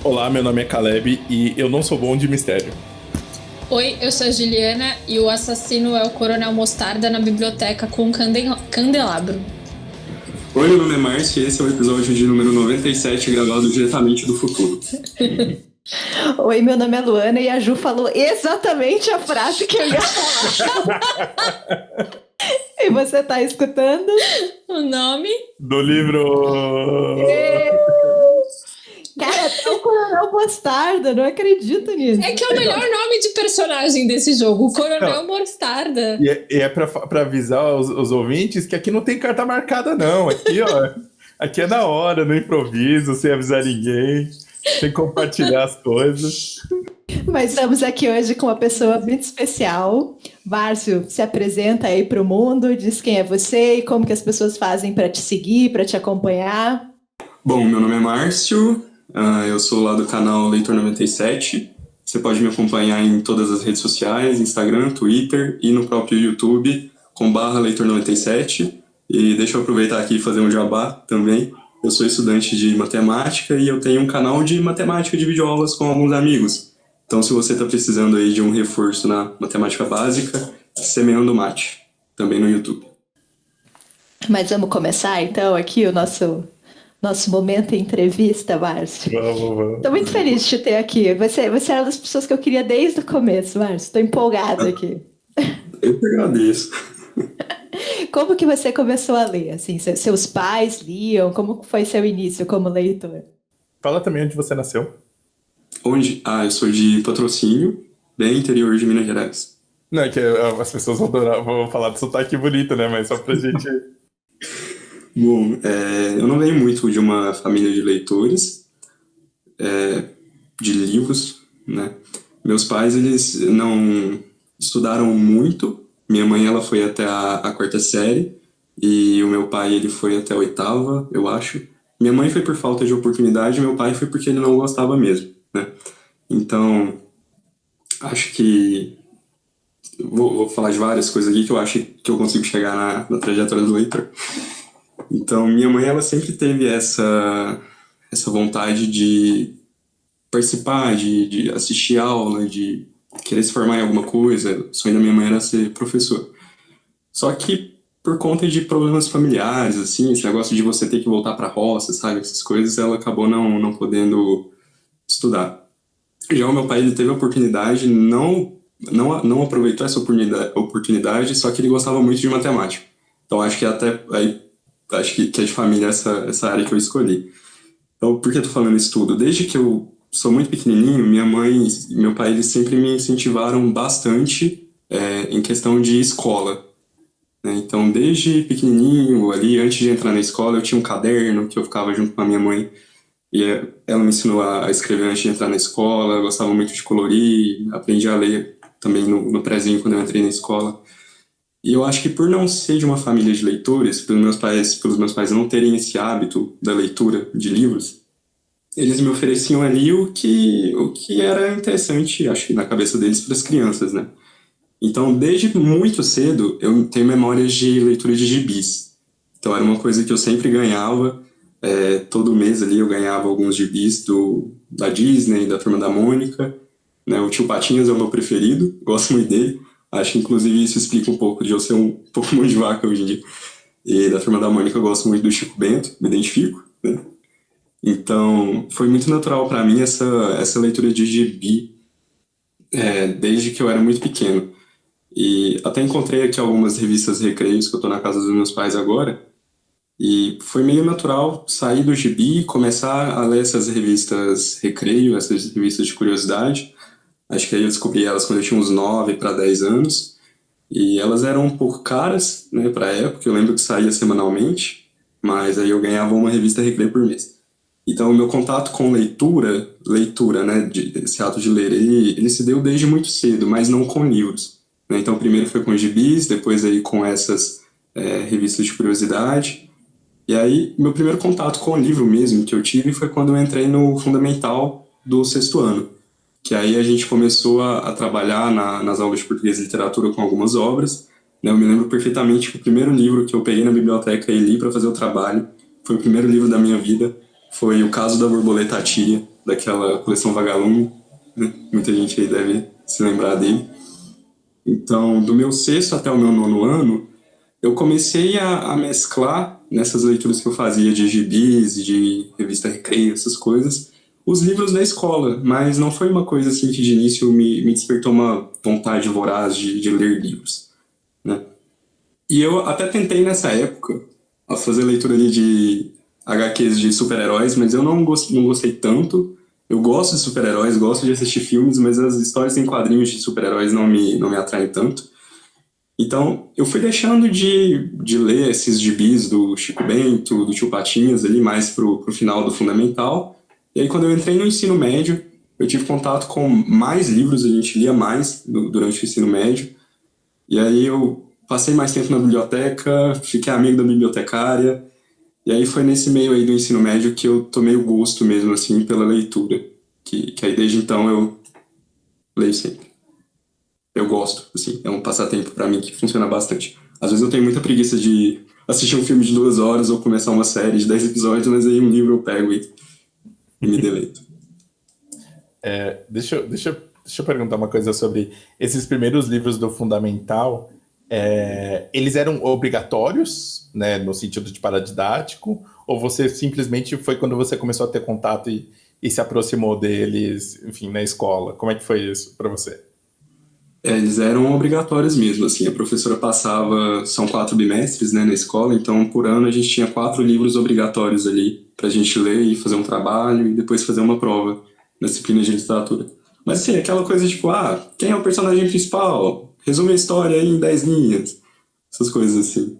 Olá, meu nome é Caleb e eu não sou bom de mistério. Oi, eu sou a Juliana e o assassino é o Coronel Mostarda na biblioteca com um candelabro. Oi, meu nome é Márcio e esse é o episódio de número 97, gravado diretamente do futuro. Oi, meu nome é Luana e a Ju falou exatamente a frase que eu ia falar. E você tá escutando? O nome? Do livro... Cara, até o Coronel Mostarda, não acredito nisso. É que é o melhor nome de personagem desse jogo, o Coronel Mostarda. E é pra avisar os ouvintes que aqui não tem carta marcada, não. Aqui, ó, aqui é na hora, no improviso, sem avisar ninguém, sem compartilhar as coisas. Mas estamos aqui hoje com uma pessoa muito especial. Márcio, se apresenta aí para o mundo, diz quem é você e como que as pessoas fazem para te seguir, para te acompanhar. Bom, meu nome é Márcio, eu sou lá do canal Leitor 97. Você pode me acompanhar em todas as redes sociais, Instagram, Twitter e no próprio YouTube, /Leitor 97. E deixa eu aproveitar aqui e fazer um jabá também. Eu sou estudante de matemática e eu tenho um canal de matemática de videoaulas com alguns amigos. Então, se você está precisando aí de um reforço na matemática básica, Semeando Mate, também no YouTube. Mas vamos começar, então, aqui o nosso momento entrevista, Márcio. Vamos. Estou muito feliz de te ter aqui. Você é uma das pessoas que eu queria desde o começo, Márcio. Estou empolgada aqui. Eu que agradeço. Como que você começou a ler? Assim, seus pais liam? Como foi seu início como leitor? Fala também onde você nasceu. Onde? Eu sou de Patrocínio, bem interior de Minas Gerais. Não, é que as pessoas vão falar de sotaque bonito, né? Mas só pra gente... Bom, eu não venho muito de uma família de leitores, de livros, né? Meus pais, eles não estudaram muito. Minha mãe, ela foi até a quarta série e o meu pai, ele foi até a oitava, eu acho. Minha mãe foi por falta de oportunidade, meu pai foi porque ele não gostava mesmo, né? Então, acho que... Vou falar de várias coisas aqui que eu acho que eu consigo chegar na trajetória do leitor. Então, minha mãe, ela sempre teve essa vontade de participar, de assistir aula, de querer se formar em alguma coisa. O sonho da minha mãe era ser professor. Só que, por conta de problemas familiares, assim, esse negócio de você ter que voltar para a roça, sabe, essas coisas, ela acabou não podendo estudar. Já o meu pai, ele teve a oportunidade, não aproveitou essa oportunidade, só que ele gostava muito de matemática. Então, acho que até aí, acho que é de família essa área que eu escolhi. Então, por que eu tô falando isso tudo? Desde que eu sou muito pequenininho, minha mãe e meu pai, eles sempre me incentivaram bastante em questão de escola, né? Então, desde pequenininho, ali, antes de entrar na escola, eu tinha um caderno que eu ficava junto com a minha mãe. E ela me ensinou a escrever antes de entrar na escola, eu gostava muito de colorir, aprendi a ler também no prézinho quando eu entrei na escola. E eu acho que por não ser de uma família de leitores, pelos meus pais não terem esse hábito da leitura de livros, eles me ofereciam ali o que era interessante, acho que na cabeça deles, para as crianças, né? Então, desde muito cedo, eu tenho memórias de leitura de gibis. Então, era uma coisa que eu sempre ganhava. Todo mês ali eu ganhava alguns gibis da Disney, da Turma da Mônica, né? O Tio Patinhas é o meu preferido, gosto muito dele. Acho que, inclusive, isso explica um pouco de eu ser um pouco mão de vaca hoje em dia. E da Turma da Mônica eu gosto muito do Chico Bento, me identifico, né? Então, foi muito natural para mim essa leitura de gibi, desde que eu era muito pequeno. E até encontrei aqui algumas revistas recreios, que eu estou na casa dos meus pais agora, e foi meio natural sair do gibi e começar a ler essas revistas recreio, essas revistas de curiosidade. Acho que aí eu descobri elas quando eu tinha uns 9 para 10 anos. E elas eram um pouco caras, né, para a época. Eu lembro que saía semanalmente, mas aí eu ganhava uma revista recreio por mês. Então, o meu contato com leitura, né, esse ato de ler, ele se deu desde muito cedo, mas não com livros, né? Então, primeiro foi com gibis, depois aí com essas revistas de curiosidade. E aí, meu primeiro contato com o livro mesmo que eu tive foi quando eu entrei no fundamental do sexto ano. Que aí a gente começou a trabalhar nas aulas de português e literatura com algumas obras, né? Eu me lembro perfeitamente que o primeiro livro que eu peguei na biblioteca e li para fazer o trabalho foi o primeiro livro da minha vida, foi O Caso da Borboleta Tíria, daquela coleção Vagalume, né? Muita gente aí deve se lembrar dele. Então, do meu sexto até o meu nono ano, eu comecei a mesclar nessas leituras que eu fazia de gibis, de revista Recreio, essas coisas, os livros da escola, mas não foi uma coisa assim que de início me despertou uma vontade voraz de ler livros, né? E eu até tentei nessa época a fazer leitura ali de HQs de super-heróis, mas eu não gostei tanto. Eu gosto de super-heróis, gosto de assistir filmes, mas as histórias em quadrinhos de super-heróis não me atraem tanto. Então, eu fui deixando de ler esses gibis do Chico Bento, do Tio Patinhas, ali mais pro final do fundamental. E aí, quando eu entrei no ensino médio, eu tive contato com mais livros, a gente lia mais durante o ensino médio. E aí eu passei mais tempo na biblioteca, fiquei amigo da bibliotecária. E aí foi nesse meio aí do ensino médio que eu tomei o gosto mesmo, assim, pela leitura. Que aí desde então eu leio sempre. Eu gosto, assim, é um passatempo pra mim que funciona bastante. Às vezes eu tenho muita preguiça de assistir um filme de 2 horas ou começar uma série de 10 episódios, mas aí um livro eu pego e me deleito. Deixa eu perguntar uma coisa sobre esses primeiros livros do Fundamental. Eles eram obrigatórios, né, no sentido de paradidático, ou você simplesmente foi quando você começou a ter contato e se aproximou deles, enfim, na escola? Como é que foi isso para você? Eles eram obrigatórios mesmo, assim, a professora passava, são 4 bimestres, né, na escola, então por ano a gente tinha 4 livros obrigatórios ali pra gente ler e fazer um trabalho e depois fazer uma prova na disciplina de literatura. Mas assim, aquela coisa tipo, quem é o personagem principal? Resume a história aí em 10 linhas. Essas coisas assim.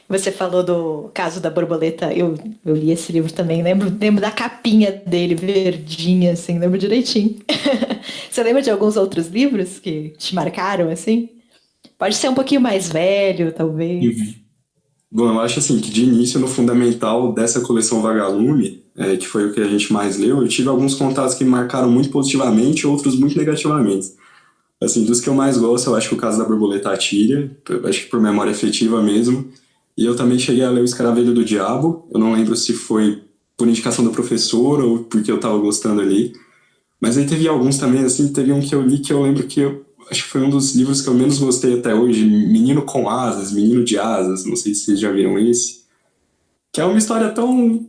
Você falou do Caso da Borboleta, eu li esse livro também, lembro da capinha dele, verdinha, assim, lembro direitinho. Você lembra de alguns outros livros que te marcaram, assim? Pode ser um pouquinho mais velho, talvez. Uhum. Bom, eu acho assim, que de início, no fundamental dessa coleção Vagalume, que foi o que a gente mais leu, eu tive alguns contatos que me marcaram muito positivamente, outros muito negativamente. Assim, dos que eu mais gosto, eu acho que o Caso da Borboleta Atília, acho que por memória afetiva mesmo. E eu também cheguei a ler O Escaravelho do Diabo. Eu não lembro se foi por indicação do professor ou porque eu tava gostando ali. Mas aí teve alguns também, assim, teve um que eu li que eu lembro que acho que foi um dos livros que eu menos gostei até hoje, Menino com Asas, Menino de Asas, não sei se vocês já viram esse. Que é uma história tão...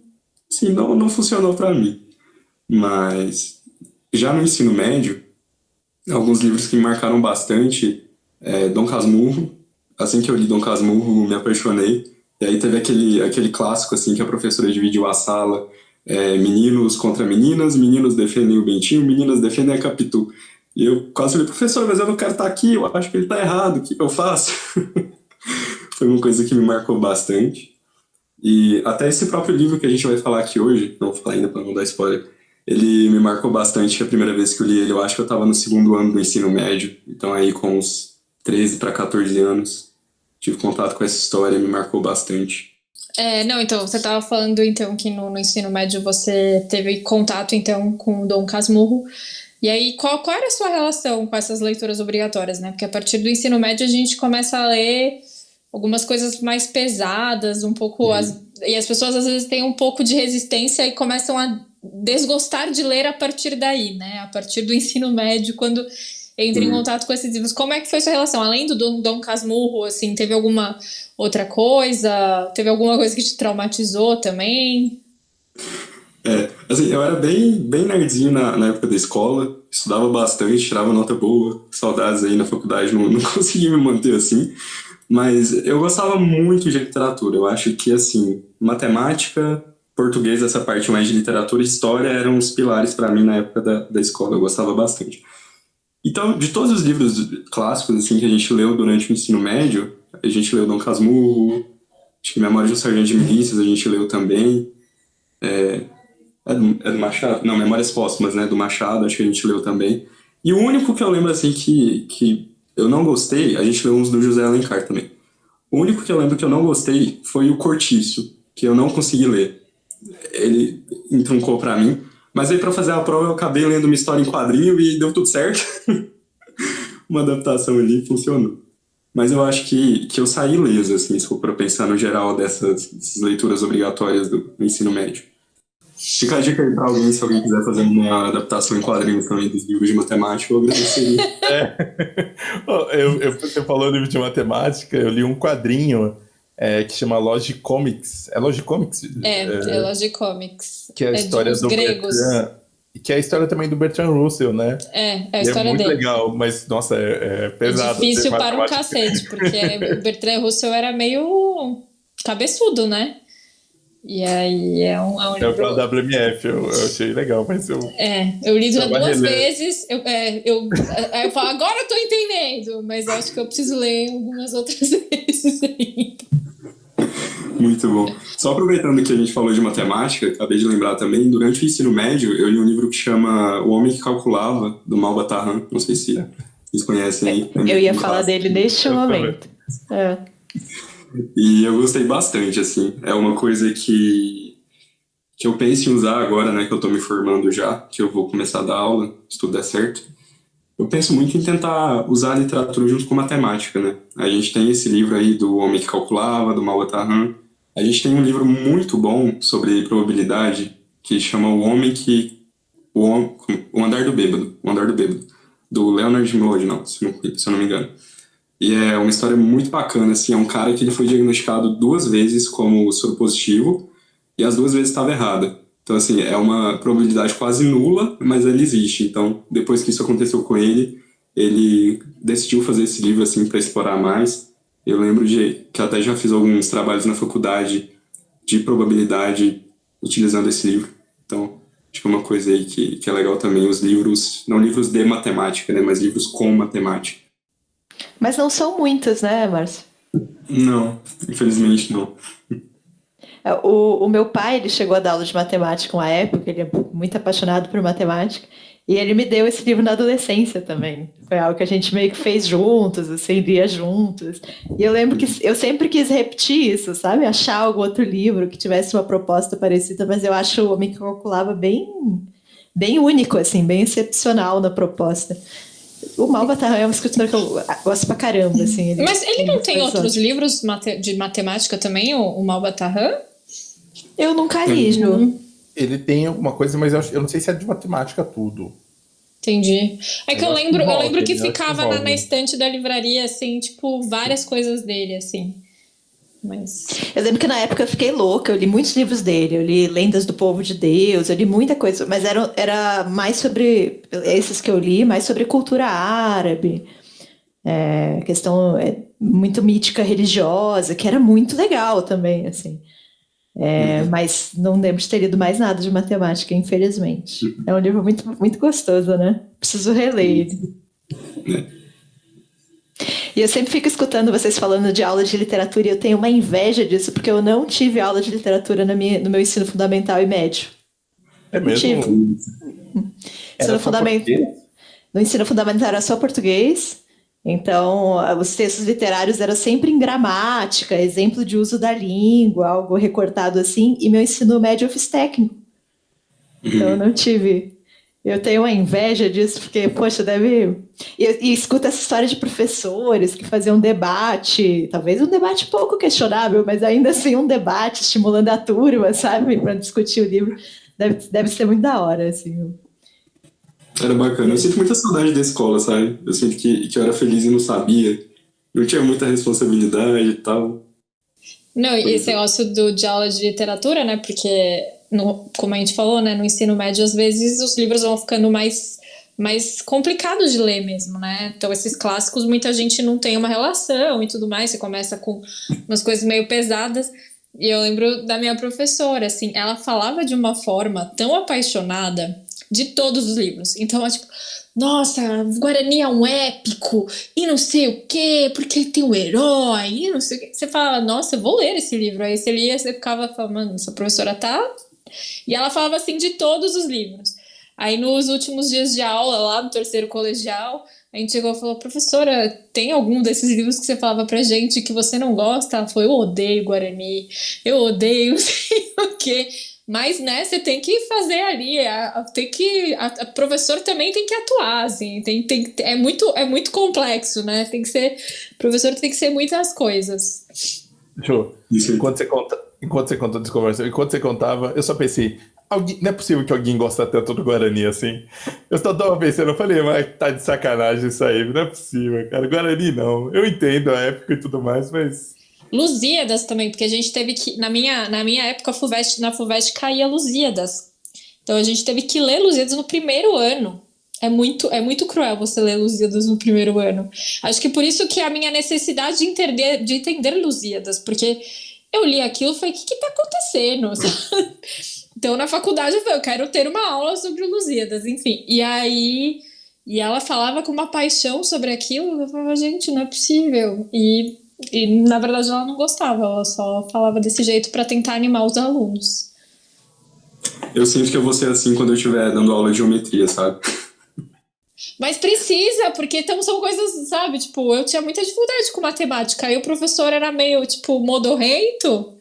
assim, não funcionou pra mim. Mas já no ensino médio, alguns livros que me marcaram bastante, Dom Casmurro. Assim que eu li Dom Casmurro, me apaixonei. E aí teve aquele clássico, assim, que a professora dividiu a sala, meninos contra meninas, meninos defendem o Bentinho, meninas defendem a Capitu. E eu quase falei, professor, mas eu não quero estar aqui, eu acho que ele está errado, o que eu faço? Foi uma coisa que me marcou bastante. E até esse próprio livro que a gente vai falar aqui hoje, não vou falar ainda para não dar spoiler, ele me marcou bastante, que a primeira vez que eu li ele, eu acho que eu estava no 2º ano do ensino médio, então aí com uns 13 para 14 anos, tive contato com essa história, me marcou bastante. Não, então, você estava falando então que no ensino médio você teve contato então com o Dom Casmurro. E aí, qual era a sua relação com essas leituras obrigatórias, né? Porque a partir do ensino médio a gente começa a ler algumas coisas mais pesadas, um pouco... E as pessoas às vezes têm um pouco de resistência e começam a desgostar de ler a partir daí, né? A partir do ensino médio, quando entra em contato com esses livros. Como é que foi sua relação? Além do Dom Casmurro, assim, teve alguma outra coisa? Teve alguma coisa que te traumatizou também? Assim, eu era bem nerdzinho na época da escola, estudava bastante, tirava nota boa, saudades aí na faculdade, não consegui me manter assim, mas eu gostava muito de literatura. Eu acho que, assim, matemática, português, essa parte mais de literatura e história eram os pilares para mim na época da escola, eu gostava bastante. Então, de todos os livros clássicos assim, que a gente leu durante o ensino médio, a gente leu Dom Casmurro, acho que Memórias de um Sargento de Milícias a gente leu também, é do Machado? Não, Memórias Póstumas, né, do Machado, acho que a gente leu também. E o único que eu lembro, assim, que eu não gostei, a gente leu uns do José Alencar também. O único que eu lembro que eu não gostei foi o Cortiço, que eu não consegui ler. Ele entroncou pra mim, mas aí pra fazer a prova eu acabei lendo uma história em quadrinho e deu tudo certo. Uma adaptação ali funcionou. Mas eu acho que eu saí ileso, assim, se for pra pensar no geral dessas leituras obrigatórias do ensino médio. Fica a dica aí pra alguém, se alguém quiser fazer uma adaptação em quadrinhos também dos livros de matemática, eu agradeceria. Você falou livro de matemática, eu li um quadrinho que chama Logic Comics. É Logic Comics? É Logic Comics. Que é a história dos do gregos. Bertrand, que é a história também do Bertrand Russell, né? É a E história muito dele. legal, mas, nossa, é pesado. É difícil ter para um matemática. cacete, porque o Bertrand Russell era meio cabeçudo, né? E aí é um É livro... pra WMF, eu achei legal, mas eu... eu li Tava duas relendo. vezes, aí eu falo, agora eu tô entendendo, mas eu acho que eu preciso ler algumas outras vezes ainda. Muito bom. Só aproveitando que a gente falou de matemática, acabei de lembrar também, durante o ensino médio, eu li um livro que chama O Homem que Calculava, do Malbatarran. Não sei se vocês conhecem aí. Eu ia falar dele neste momento. E eu gostei bastante, assim. É uma coisa que eu penso em usar agora, né, que eu tô me formando já, que eu vou começar a dar aula, se tudo der certo. Eu penso muito em tentar usar a literatura junto com matemática, né? A gente tem esse livro aí do Homem que Calculava, do Malbatarran. A gente tem um livro muito bom sobre probabilidade que chama O Andar do Bêbado, do Leonard Mlodinow, se eu não me engano. E é uma história muito bacana, assim, é um cara que ele foi diagnosticado 2 vezes como soro positivo e as 2 vezes estava errada. Então, assim, é uma probabilidade quase nula, mas ela existe. Então, depois que isso aconteceu com ele, ele decidiu fazer esse livro, assim, para explorar mais. Eu lembro que até já fiz alguns trabalhos na faculdade de probabilidade utilizando esse livro. Então, acho que é uma coisa aí que é legal também, os livros, não livros de matemática, né, mas livros com matemática. Mas não são muitas, né, Márcio? Não, infelizmente não. O meu pai, ele chegou a dar aula de matemática uma época, ele é muito apaixonado por matemática, e ele me deu esse livro na adolescência também. Foi algo que a gente meio que fez juntos, assim, lia juntos. E eu lembro que eu sempre quis repetir isso, sabe? Achar algum outro livro que tivesse uma proposta parecida, mas eu acho o Homem que Calculava bem, bem único, assim, bem excepcional na proposta. O Malbatarran é uma escritora que eu gosto pra caramba, assim. Mas ele não tem outros ótimos livros de matemática também, o Malbatarran? Eu nunca li, Ju. Ele tem alguma coisa, mas eu não sei se é de matemática tudo. Entendi. É que eu lembro que eu acho ficava que na estante da livraria, assim, tipo, várias coisas dele, assim. Mas... Eu lembro que na época eu fiquei louca, eu li muitos livros dele, eu li Lendas do Povo de Deus, eu li muita coisa, mas era mais sobre, esses que eu li, mais sobre cultura árabe, questão muito mítica religiosa, que era muito legal também, assim. Mas não lembro de ter lido mais nada de matemática, infelizmente. É um livro muito, muito gostoso, né? Preciso reler ele. E eu sempre fico escutando vocês falando de aula de literatura e eu tenho uma inveja disso, porque eu não tive aula de literatura no meu ensino fundamental e médio. É mesmo? No ensino fundamental era só português, então os textos literários eram sempre em gramática, exemplo de uso da língua, algo recortado assim, e meu ensino médio eu fiz técnico. Então eu não tive... Eu tenho uma inveja disso, porque, poxa, deve... E escuta essa história de professores que faziam debate, talvez um debate pouco questionável, mas ainda assim um debate estimulando a turma, sabe? Para discutir o livro. Deve ser muito da hora, assim. Era bacana. Eu sinto muita saudade da escola, sabe? Eu sinto que eu era feliz e não sabia. Não tinha muita responsabilidade e tal. Não, e esse negócio de aula de literatura, né? Porque... como a gente falou, né, no ensino médio, às vezes os livros vão ficando mais complicados de ler mesmo, né? Então esses clássicos muita gente não tem uma relação e tudo mais, você começa com umas coisas meio pesadas. E eu lembro da minha professora, assim, ela falava de uma forma tão apaixonada de todos os livros. Então, tipo, nossa, Guarani é um épico e não sei o quê, porque ele tem um herói e não sei o quê. Você fala, nossa, eu vou ler esse livro. Aí você lia, você ficava falando, mano, essa professora tá... E ela falava assim de todos os livros. Aí nos últimos dias de aula, lá no 3º colegial, a gente chegou e falou, professora, tem algum desses livros que você falava pra gente que você não gosta? Ela falou, eu odeio Guarani, eu odeio não sei o quê. Mas, né, você tem que fazer ali, a professora também tem que atuar, assim, é muito complexo, né, professor tem que ser muitas coisas. Show. Enquanto você contava, eu só pensei, Não é possível que alguém gosta tanto do Guarani assim. Eu só tava pensando, eu falei, mas tá de sacanagem isso aí, não é possível, cara. Guarani não. Eu entendo a época e tudo mais, mas. Lusíadas também, porque a gente teve que. Na minha época, na FUVEST caía Lusíadas. Então a gente teve que ler Lusíadas no primeiro ano. É muito cruel você ler Lusíadas no primeiro ano. Acho que por isso que a minha necessidade de entender Lusíadas, porque eu li aquilo e falei, o que tá acontecendo? Então, na faculdade, eu quero ter uma aula sobre Lusíadas, enfim. E aí, ela falava com uma paixão sobre aquilo, eu falava, gente, não é possível. E na verdade, ela não gostava, ela só falava desse jeito para tentar animar os alunos. Eu sinto que eu vou ser assim quando eu estiver dando aula de geometria, sabe? Mas precisa, porque então são coisas, sabe? Tipo, eu tinha muita dificuldade com matemática, aí o professor era meio, tipo, modorrento.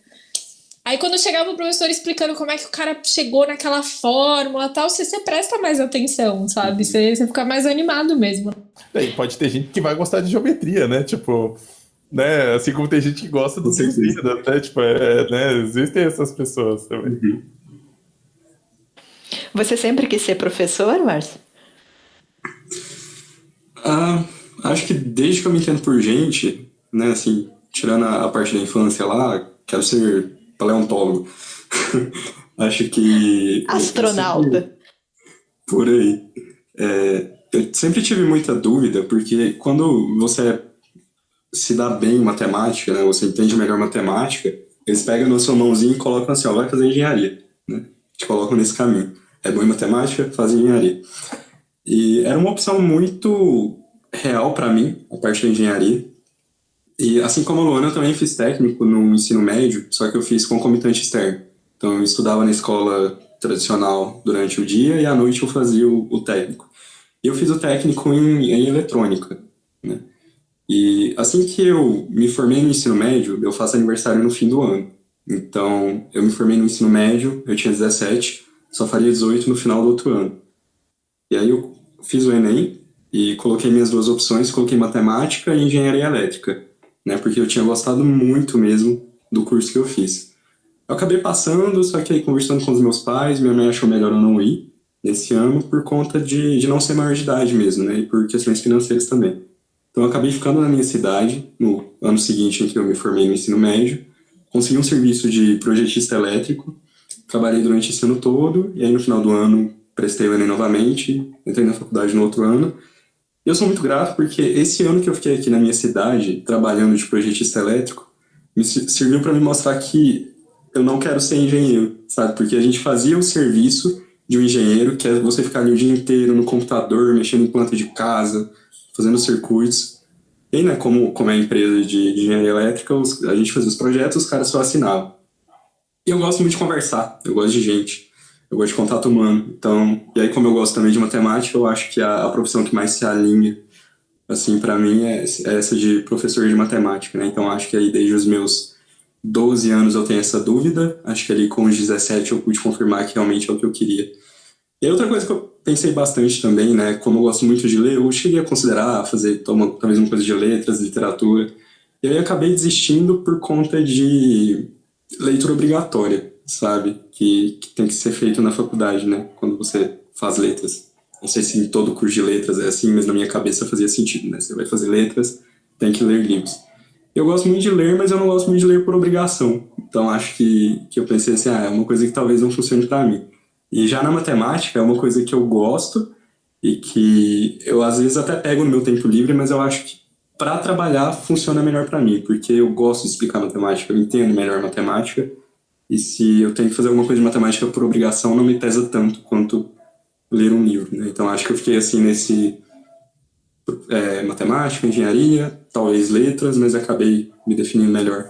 Aí quando chegava o professor explicando como é que o cara chegou naquela fórmula e tal, você presta mais atenção, sabe? Você fica mais animado mesmo. E pode ter gente que vai gostar de geometria, né? Tipo, né? Assim como tem gente que gosta do Lusíadas, né? Tipo, né? Existem essas pessoas também. Uhum. Você sempre quis ser professor, Márcio? Acho que desde que eu me entendo por gente, né, assim, tirando a parte da infância lá, quero ser paleontólogo. Acho que... Astronauta. Por aí. Eu sempre tive muita dúvida, porque quando você se dá bem em matemática, né, você entende melhor matemática, eles pegam na sua mãozinha e colocam assim, ó, vai fazer engenharia, né? Te colocam nesse caminho. É bom em matemática, faz engenharia. E era uma opção muito real para mim, a parte da engenharia. E assim como a Luana, eu também fiz técnico no ensino médio, só que eu fiz concomitante externo. Então eu estudava na escola tradicional durante o dia e à noite eu fazia o técnico. E eu fiz o técnico em eletrônica, né? E assim que eu me formei no ensino médio, eu faço aniversário no fim do ano. Então eu me formei no ensino médio, eu tinha 17, só faria 18 no final do outro ano. E aí eu fiz o Enem e coloquei minhas duas opções, coloquei matemática e engenharia elétrica, né? Porque eu tinha gostado muito mesmo do curso que eu fiz. Eu acabei passando, só que aí conversando com os meus pais, minha mãe achou melhor eu não ir nesse ano por conta de não ser maior de idade mesmo, né? E por questões financeiras também. Então eu acabei ficando na minha cidade, no ano seguinte em que eu me formei no ensino médio, consegui um serviço de projetista elétrico, trabalhei durante esse ano todo, e aí no final do ano prestei o Enem novamente, entrei na faculdade no outro ano. E eu sou muito grato porque esse ano que eu fiquei aqui na minha cidade, trabalhando de projetista elétrico, me serviu para me mostrar que eu não quero ser engenheiro, sabe? Porque a gente fazia o serviço de um engenheiro, que é você ficar ali o dia inteiro no computador, mexendo em planta de casa, fazendo circuitos. E aí, né, como é a empresa de engenharia elétrica, a gente fazia os projetos, os caras só assinavam. E eu gosto muito de conversar, eu gosto de gente. Eu gosto de contato humano, então... E aí, como eu gosto também de matemática, eu acho que a profissão que mais se alinha, assim, para mim, é essa de professor de matemática, né? Então, acho que aí, desde os meus 12 anos, eu tenho essa dúvida. Acho que ali, com os 17, eu pude confirmar que realmente é o que eu queria. E outra coisa que eu pensei bastante também, né? Como eu gosto muito de ler, eu cheguei a considerar fazer talvez uma coisa de letras, literatura. E aí, eu acabei desistindo por conta de leitura obrigatória, sabe? Que tem que ser feito na faculdade, né? Quando você faz letras. Não sei se em todo curso de letras é assim, mas na minha cabeça fazia sentido, né? Você vai fazer letras, tem que ler livros. Eu gosto muito de ler, mas eu não gosto muito de ler por obrigação. Então acho que eu pensei assim, é uma coisa que talvez não funcione para mim. E já na matemática é uma coisa que eu gosto e que eu às vezes até pego no meu tempo livre, mas eu acho que para trabalhar funciona melhor para mim, porque eu gosto de explicar matemática, eu entendo melhor matemática. E se eu tenho que fazer alguma coisa de matemática por obrigação, não me pesa tanto quanto ler um livro, né? Então, acho que eu fiquei assim nesse... matemática, engenharia, talvez letras, mas acabei me definindo melhor.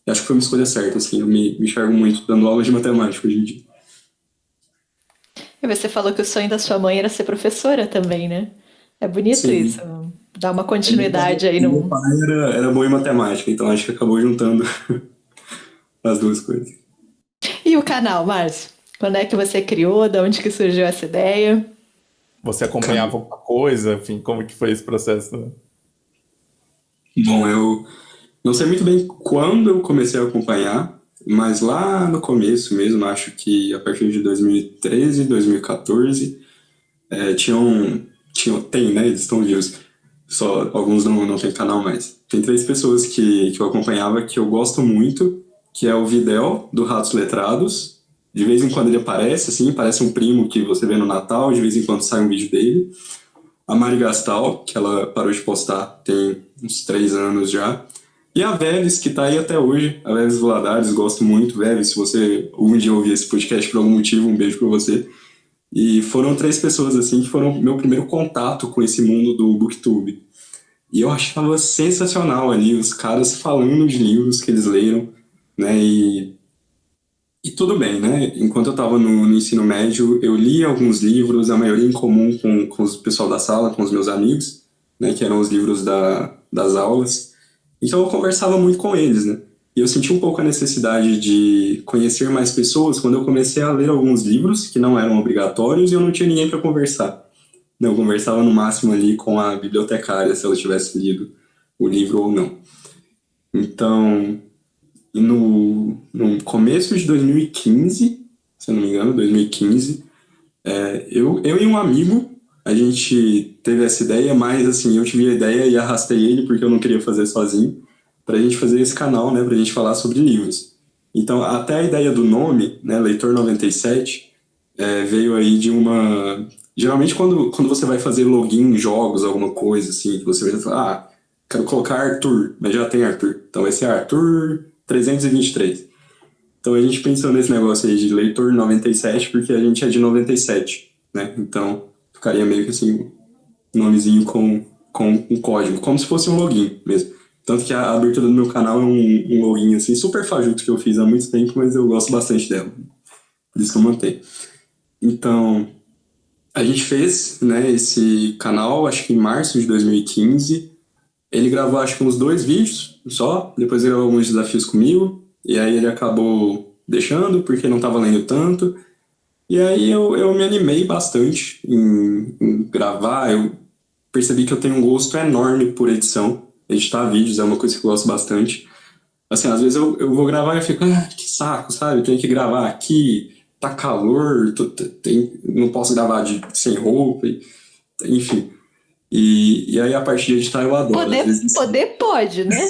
E acho que foi uma escolha certa, assim. Eu me enxergo muito dando aula de matemática hoje em dia. E você falou que o sonho da sua mãe era ser professora também, né? É bonito Sim. isso. Dá uma continuidade aí no... Meu pai era bom em matemática, então acho que acabou juntando as duas coisas. E o canal, Márcio? Quando é que você criou? De onde que surgiu essa ideia? Você acompanhava alguma coisa? Enfim, como que foi esse processo? Né? Bom, eu não sei muito bem quando eu comecei a acompanhar, mas lá no começo mesmo, acho que a partir de 2013, 2014, tem, né? Eles estão vivos. Só alguns não tem canal mais. Tem 3 pessoas que eu acompanhava que eu gosto muito, que é o Videl, do Ratos Letrados. De vez em quando ele aparece, assim, parece um primo que você vê no Natal, de vez em quando sai um vídeo dele. A Mari Gastal, que ela parou de postar tem uns 3 anos já. E a Veves, que tá aí até hoje. A Veves Valadares, gosto muito. Veves, se você algum dia ouvir esse podcast por algum motivo, um beijo pra você. E foram 3 pessoas, assim, que foram meu primeiro contato com esse mundo do BookTube. E eu achava sensacional ali, os caras falando de livros que eles leram, né? E tudo bem, né? Enquanto eu estava no ensino médio, eu li alguns livros, a maioria em comum com o pessoal da sala, com os meus amigos, né? Que eram os livros das aulas. Então eu conversava muito com eles, né? E eu senti um pouco a necessidade de conhecer mais pessoas quando eu comecei a ler alguns livros que não eram obrigatórios e eu não tinha ninguém para conversar. Eu conversava no máximo ali com a bibliotecária, se ela tivesse lido o livro ou não. Então, no começo de 2015, se eu não me engano, 2015, eu e um amigo, a gente teve essa ideia, mas assim, eu tive a ideia e arrastei ele porque eu não queria fazer sozinho, pra gente fazer esse canal, né, pra gente falar sobre livros. Então, até a ideia do nome, né, Leitor 97, veio aí de uma... Geralmente, quando você vai fazer login em jogos, alguma coisa assim, que você vai falar, quero colocar Arthur, mas já tem Arthur. Então, vai ser Arthur 323. Então, a gente pensou nesse negócio aí de Leitor 97, porque a gente é de 97, né? Então, ficaria meio que assim, um nomezinho com um código, como se fosse um login mesmo. Tanto que a abertura do meu canal é um login, assim, super fajuto que eu fiz há muito tempo, mas eu gosto bastante dela. Por isso que eu mantenho. Então, a gente fez, né, esse canal, acho que em março de 2015. Ele gravou, acho que uns 2 vídeos só. Depois ele gravou alguns desafios comigo. E aí ele acabou deixando, porque não estava lendo tanto. E aí eu me animei bastante em gravar. Eu percebi que eu tenho um gosto enorme por edição. Editar vídeos é uma coisa que eu gosto bastante. Assim, às vezes eu vou gravar e eu fico, que saco, sabe? Tenho que gravar aqui, tá calor, não posso gravar sem roupa, enfim. E aí, a parte de editar, eu adoro. Poder pode, né?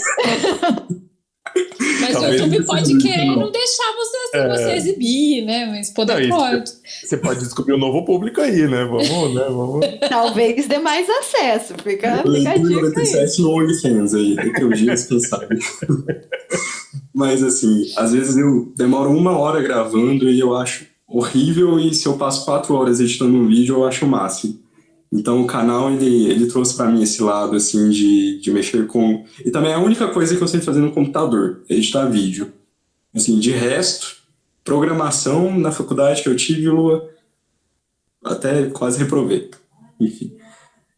Mas Talvez o YouTube não pode seja querer muito, não deixar você exibir, né? Mas poder Não, pode. Você pode descobrir um novo público aí, né? Vamos. Talvez dê mais acesso. Fica a Leitor dica aí. 97 no OnlyFans aí, daqui a uns dias, quem sabe. Mas assim, às vezes eu demoro 1 hora gravando e eu acho horrível, e se eu passo 4 horas editando um vídeo, eu acho o máximo. Então o canal, ele trouxe pra mim esse lado, assim, de mexer com... E também é a única coisa que eu sei fazer no computador, é editar vídeo. Assim, de resto, programação na faculdade que eu tive, Lua, até quase reprovei. Enfim.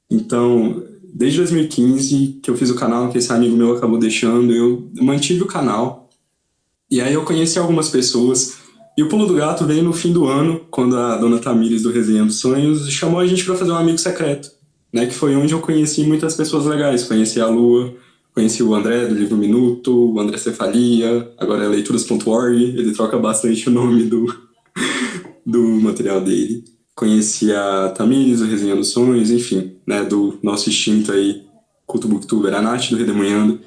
Então, desde 2015 que eu fiz o canal, que esse amigo meu acabou deixando, eu mantive o canal. E aí eu conheci algumas pessoas. E o Pulo do Gato veio no fim do ano, quando a dona Tamires do Resenhando Sonhos chamou a gente para fazer um amigo secreto, né? Que foi onde eu conheci muitas pessoas legais. Conheci a Lua, conheci o André do Livro Minuto, o André Cefalia, agora é leituras.org, ele troca bastante o nome do material dele. Conheci a Tamires do Resenhando Sonhos, enfim, né? Do nosso instinto aí, culto booktuber, a Nath do Redemoinhando.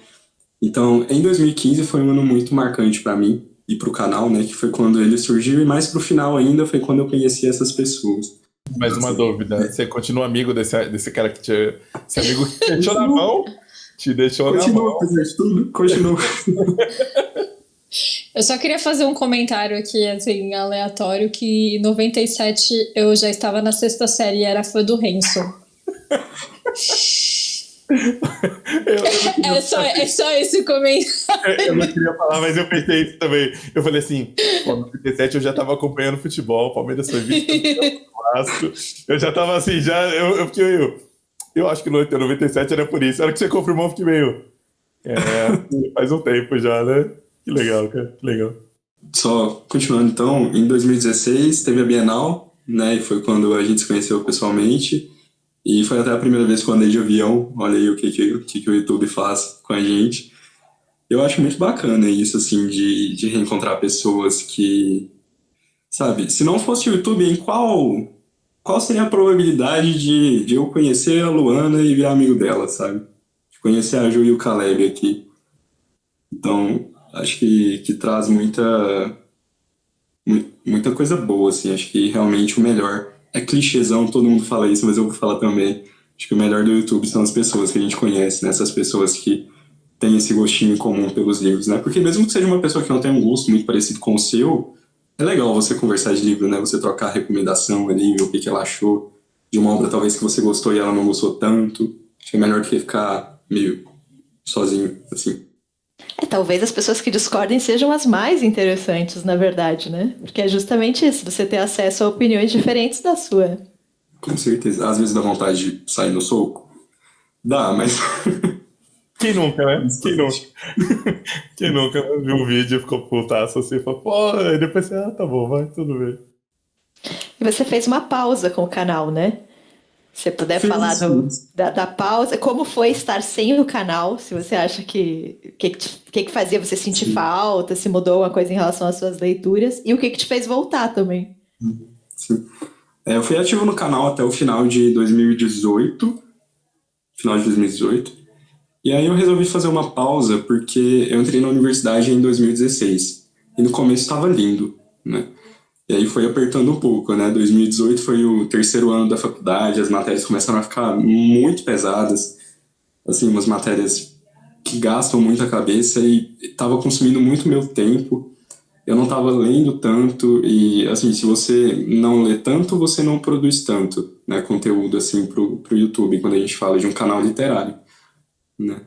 Então, em 2015 foi um ano muito marcante para mim e para o canal, né? Que foi quando ele surgiu, e mais pro final ainda foi quando eu conheci essas pessoas. Mais uma dúvida, você continua amigo desse cara que esse amigo que te deixou na mão? Te deixou na mão. Apesar de tudo, continua. Eu só queria fazer um comentário aqui, assim, aleatório, que em 97 eu já estava na 6ª série e era fã do Hanson. É só esse comentário. Eu não queria falar, mas eu pensei isso também. Eu falei assim, no 97 eu já tava acompanhando futebol, o Palmeiras foi visto Vasco. Eu já tava assim, eu fiquei meio... Eu acho que no 97 era por isso. A hora que você confirmou, eu fiquei meio... faz um tempo já, né? Que legal, cara, que legal. Só continuando então, em 2016 teve a Bienal, né? E foi quando a gente se conheceu pessoalmente. E foi até a primeira vez que eu andei de avião. Olha aí o que o YouTube faz com a gente. Eu acho muito bacana isso, assim, de reencontrar pessoas que, sabe, se não fosse o YouTube, em qual seria a probabilidade de eu conhecer a Luana e virar amigo dela, sabe? De conhecer a Ju e o Caleb aqui. Então, acho que traz muita coisa boa, assim. Acho que realmente o melhor é clichêzão, todo mundo fala isso, mas eu vou falar também. Acho que o melhor do YouTube são as pessoas que a gente conhece, né? Essas pessoas que têm esse gostinho em comum pelos livros, né? Porque mesmo que seja uma pessoa que não tenha um gosto muito parecido com o seu, é legal você conversar de livro, né? Você trocar recomendação ali, ver o que ela achou de uma obra talvez que você gostou e ela não gostou tanto. Acho que é melhor do que ficar meio sozinho, assim. Talvez as pessoas que discordem sejam as mais interessantes, na verdade, né? Porque é justamente isso, você ter acesso a opiniões diferentes da sua. Com certeza. Às vezes dá vontade de sair no soco. Dá, mas... Quem nunca, né? Quem nunca? Quem nunca viu um vídeo e ficou putaço assim, falou, pô, aí depois você, tá bom, vai, tudo bem. E você fez uma pausa com o canal, né? Se você puder falar da pausa, como foi estar sem o canal, se você acha que fazia você sentir falta, se mudou alguma coisa em relação às suas leituras, e o que te fez voltar também. Sim. Eu fui ativo no canal até o final de 2018, e aí eu resolvi fazer uma pausa porque eu entrei na universidade em 2016, e no começo estava lindo, né? E aí foi apertando um pouco, né? 2018 foi o terceiro ano da faculdade, as matérias começaram a ficar muito pesadas, assim, umas matérias que gastam muito a cabeça e estava consumindo muito meu tempo. Eu não estava lendo tanto e, assim, se você não lê tanto, você não produz tanto, né, conteúdo, assim, pro YouTube, quando a gente fala de um canal literário, né?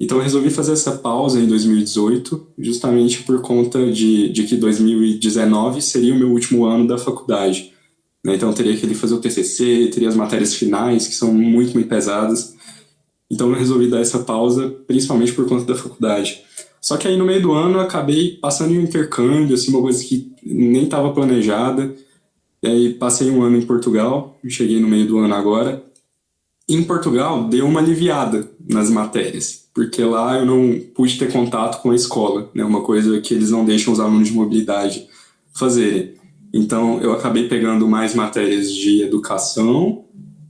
Então eu resolvi fazer essa pausa em 2018, justamente por conta de que 2019 seria o meu último ano da faculdade, né? Então eu teria que fazer o TCC, teria as matérias finais, que são muito, muito pesadas. Então eu resolvi dar essa pausa, principalmente por conta da faculdade. Só que aí no meio do ano eu acabei passando em um intercâmbio, assim, uma coisa que nem estava planejada. E aí passei um ano em Portugal, cheguei no meio do ano agora. Em Portugal deu uma aliviada nas matérias, porque lá eu não pude ter contato com a escola, né? Uma coisa que eles não deixam os alunos de mobilidade fazerem. Então eu acabei pegando mais matérias de educação,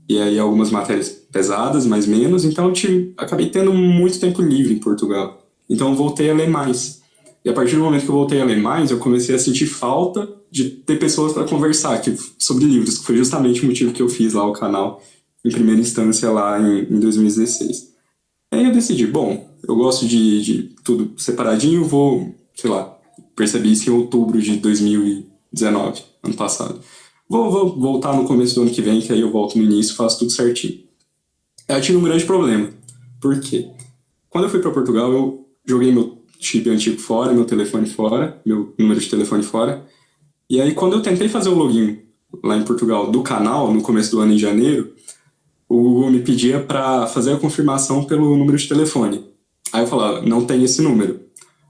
e aí algumas matérias pesadas, mais menos, então acabei tendo muito tempo livre em Portugal. Então eu voltei a ler mais. E a partir do momento que eu voltei a ler mais, eu comecei a sentir falta de ter pessoas para conversar sobre livros, que foi justamente o motivo que eu fiz lá o canal, em primeira instância lá em 2016. Aí eu decidi, bom, eu gosto de tudo separadinho, percebi isso em outubro de 2019, ano passado. Vou voltar no começo do ano que vem, que aí eu volto no início e faço tudo certinho. Aí eu tive um grande problema. Por quê? Quando eu fui para Portugal, eu joguei meu chip antigo fora, meu telefone fora, meu número de telefone fora. E aí quando eu tentei fazer o login lá em Portugal do canal, no começo do ano, em janeiro, o Google me pedia para fazer a confirmação pelo número de telefone. Aí eu falava, não tem esse número.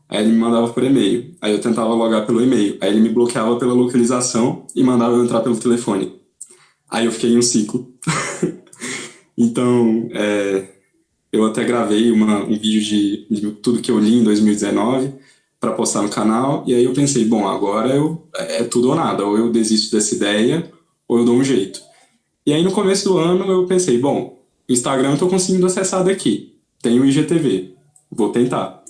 Aí ele me mandava por e-mail. Aí eu tentava logar pelo e-mail. Aí ele me bloqueava pela localização e mandava eu entrar pelo telefone. Aí eu fiquei em um ciclo. Então, eu até gravei um vídeo de tudo que eu li em 2019 para postar no canal. E aí eu pensei, bom, agora é tudo ou nada. Ou eu desisto dessa ideia, ou eu dou um jeito. E aí no começo do ano eu pensei, bom, o Instagram eu tô conseguindo acessar daqui, tem o IGTV, vou tentar.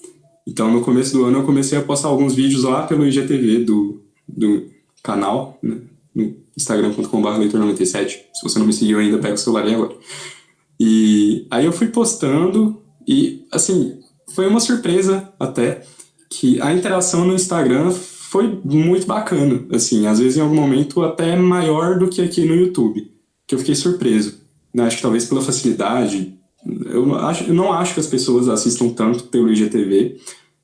Então no começo do ano eu comecei a postar alguns vídeos lá pelo IGTV do canal, né, no instagram.com/leitor97, se você não me seguiu ainda, pega o celular aí agora. E aí eu fui postando e, assim, foi uma surpresa até, que a interação no Instagram foi muito bacana, assim, às vezes em algum momento até maior do que aqui no YouTube. Que eu fiquei surpreso, né? Acho que talvez pela facilidade, eu não acho que as pessoas assistam tanto pelo IGTV,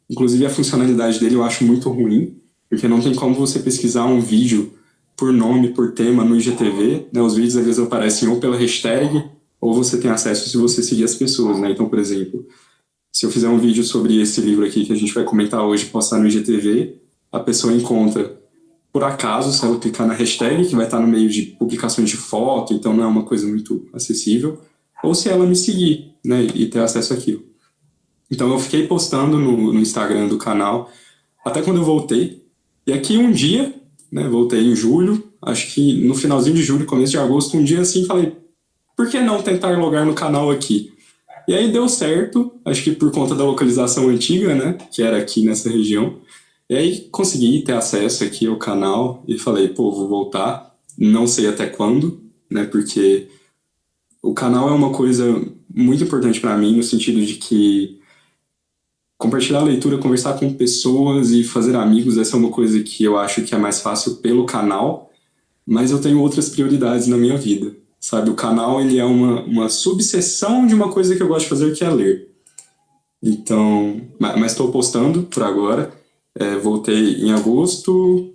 inclusive a funcionalidade dele eu acho muito ruim, porque não tem como você pesquisar um vídeo por nome, por tema no IGTV, né? Os vídeos às vezes aparecem ou pela hashtag, ou você tem acesso se você seguir as pessoas, né? Então, por exemplo, se eu fizer um vídeo sobre esse livro aqui que a gente vai comentar hoje e postar no IGTV, a pessoa encontra por acaso, se ela clicar na hashtag, que vai estar no meio de publicações de foto, então não é uma coisa muito acessível, ou se ela me seguir, né, e ter acesso àquilo. Então eu fiquei postando no Instagram do canal até quando eu voltei. E aqui um dia, né, voltei em julho, acho que no finalzinho de julho, começo de agosto, um dia assim, falei, por que não tentar logar no canal aqui? E aí deu certo, acho que por conta da localização antiga, né, que era aqui nessa região. E aí consegui ter acesso aqui ao canal e falei, pô, vou voltar, não sei até quando, né, porque o canal é uma coisa muito importante para mim, no sentido de que compartilhar a leitura, conversar com pessoas e fazer amigos, essa é uma coisa que eu acho que é mais fácil pelo canal, mas eu tenho outras prioridades na minha vida, sabe? O canal, ele é uma subseção de uma coisa que eu gosto de fazer, que é ler. Então, mas estou postando por agora, voltei em agosto,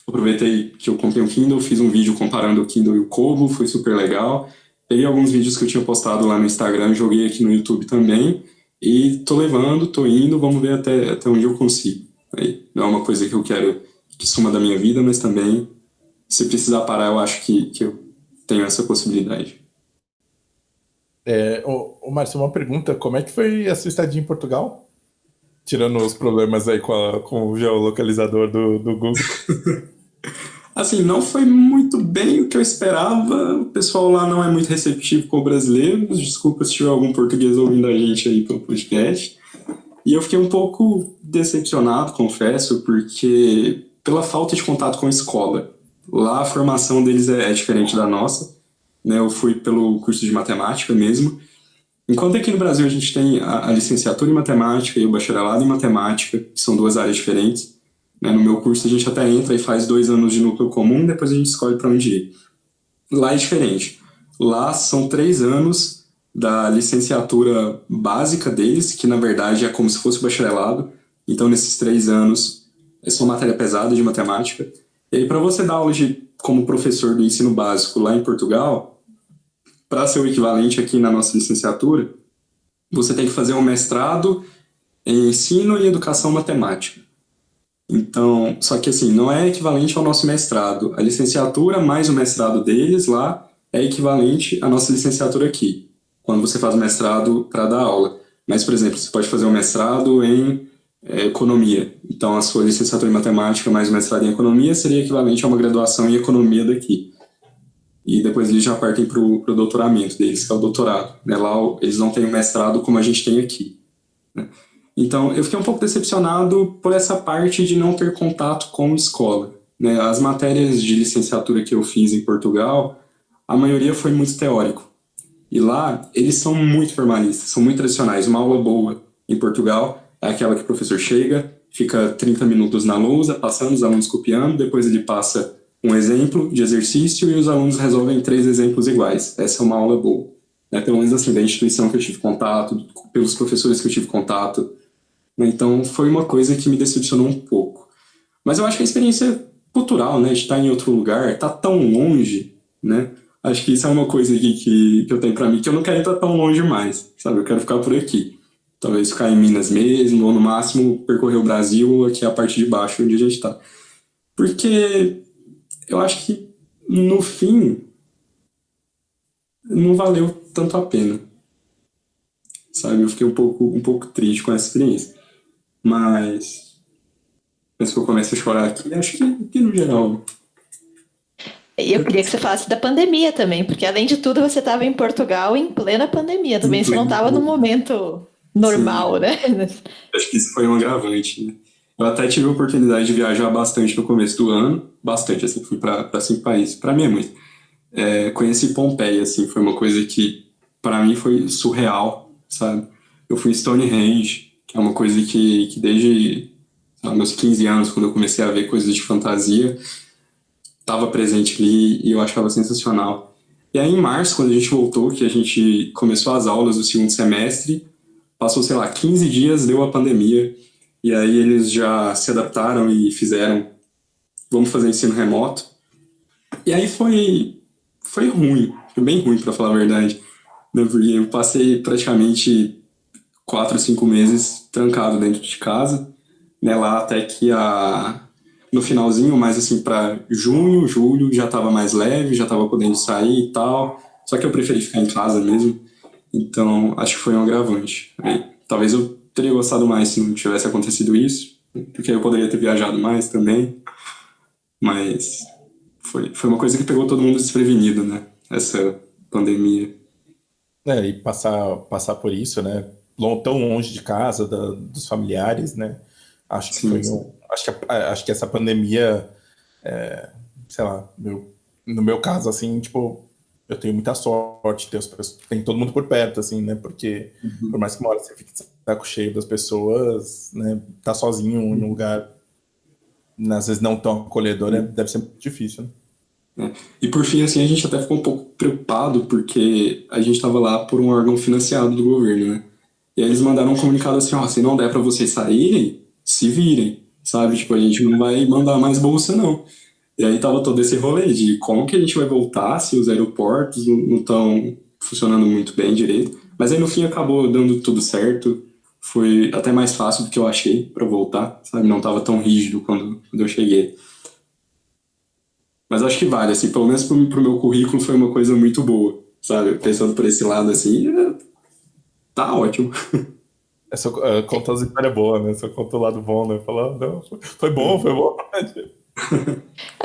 aproveitei que eu comprei um Kindle, fiz um vídeo comparando o Kindle e o Kobo, foi super legal. Peguei alguns vídeos que eu tinha postado lá no Instagram, joguei aqui no YouTube também, e tô levando, tô indo, vamos ver até onde eu consigo. Aí, não é uma coisa que eu quero que suma da minha vida, mas também, se precisar parar, eu acho que eu tenho essa possibilidade. Ô, Márcio, uma pergunta, como é que foi a sua estadia em Portugal? Tirando os problemas aí com o geolocalizador do Google. Assim, não foi muito bem o que eu esperava. O pessoal lá não é muito receptivo com brasileiros. Desculpa se tiver algum português ouvindo a gente aí pelo podcast. E eu fiquei um pouco decepcionado, confesso, porque pela falta de contato com a escola. Lá a formação deles é diferente da nossa, né? Eu fui pelo curso de matemática mesmo. Enquanto aqui no Brasil a gente tem a licenciatura em matemática e o bacharelado em matemática, que são duas áreas diferentes, né? No meu curso a gente até entra e faz 2 anos de núcleo comum, depois a gente escolhe para onde ir. Lá é diferente. Lá são 3 anos da licenciatura básica deles, que na verdade é como se fosse o bacharelado. Então nesses 3 anos é só matéria pesada de matemática. E aí para você dar aula como professor do ensino básico lá em Portugal, para ser o equivalente aqui na nossa licenciatura, você tem que fazer um mestrado em ensino e educação matemática. Então, só que assim, não é equivalente ao nosso mestrado. A licenciatura mais o mestrado deles lá é equivalente à nossa licenciatura aqui, quando você faz o mestrado para dar aula. Mas, por exemplo, você pode fazer um mestrado em economia. Então, a sua licenciatura em matemática mais o mestrado em economia seria equivalente a uma graduação em economia daqui. E depois eles já partem para o doutoramento deles, que é o doutorado, né? Lá eles não têm o mestrado como a gente tem aqui, né? Então, eu fiquei um pouco decepcionado por essa parte de não ter contato com escola, né? As matérias de licenciatura que eu fiz em Portugal, a maioria foi muito teórico. E lá, eles são muito formalistas, são muito tradicionais. Uma aula boa em Portugal é aquela que o professor chega, fica 30 minutos na lousa, passando, os alunos copiando, depois ele passa um exemplo de exercício e os alunos resolvem 3 exemplos iguais. Essa é uma aula boa, né? Pelo menos assim, da instituição que eu tive contato, pelos professores que eu tive contato. Então, foi uma coisa que me decepcionou um pouco. Mas eu acho que a experiência cultural, né, de estar em outro lugar, estar tão longe, né? Acho que isso é uma coisa aqui que eu tenho pra mim, que eu não quero estar tão longe mais, sabe? Eu quero ficar por aqui. Talvez ficar em Minas mesmo, ou no máximo percorrer o Brasil, aqui a parte de baixo, onde a gente está. Porque eu acho que, no fim, não valeu tanto a pena, sabe? Eu fiquei um pouco triste com essa experiência. Mas, antes que eu comece a chorar aqui, acho que no geral... Eu queria que você falasse da pandemia também, porque além de tudo você estava em Portugal em plena pandemia também, você não estava no momento normal, sim, né? Acho que isso foi um agravante, né? Eu até tive a oportunidade de viajar bastante no começo do ano, bastante, assim, fui para 5 países, para mim é muito. Conheci Pompeia, assim, foi uma coisa que para mim foi surreal, sabe? Eu fui em Stonehenge, que é uma coisa que desde meus 15 anos, quando eu comecei a ver coisas de fantasia, estava presente ali e eu achava sensacional. E aí em março, quando a gente voltou, que a gente começou as aulas do segundo semestre, passou, sei lá, 15 dias, deu a pandemia, e aí eles já se adaptaram e fizeram, vamos fazer ensino remoto. E aí foi ruim, foi bem ruim, para falar a verdade, né? Porque eu passei praticamente 4, 5 meses trancado dentro de casa, né? Lá até que no finalzinho, mais assim para junho, julho, já estava mais leve, já estava podendo sair e tal, só que eu preferi ficar em casa mesmo, então acho que foi um agravante. Aí, talvez eu teria gostado mais se não tivesse acontecido isso, porque eu poderia ter viajado mais também, mas foi uma coisa que pegou todo mundo desprevenido, né? Essa pandemia. E passar por isso, né? Tão longe de casa, dos familiares, né? Acho que Sim, acho que essa pandemia, sei lá, no meu caso, assim, tipo, eu tenho muita sorte, tem todo mundo por perto, assim, né? Porque por mais que uma hora você fique de saco cheio das pessoas, né? Tá sozinho em um lugar, às vezes não tão acolhedor, deve ser muito difícil, né? E por fim, assim, a gente até ficou um pouco preocupado porque a gente estava lá por um órgão financiado do governo, né? E aí eles mandaram um comunicado assim, ó, se não der para vocês saírem, se virem, sabe? Tipo, a gente não vai mandar mais bolsa, não. E aí tava todo esse rolê de como que a gente vai voltar se os aeroportos não estão funcionando muito bem direito. Mas aí no fim acabou dando tudo certo. Foi até mais fácil do que eu achei para voltar, sabe? Não tava tão rígido quando eu cheguei. Mas acho que vale, assim, pelo menos pro meu currículo foi uma coisa muito boa, sabe? Pensando por esse lado, assim, tá ótimo. Essa conta as histórias boas, né? Você conta o lado bom, né? Falar, não, foi bom, foi bom.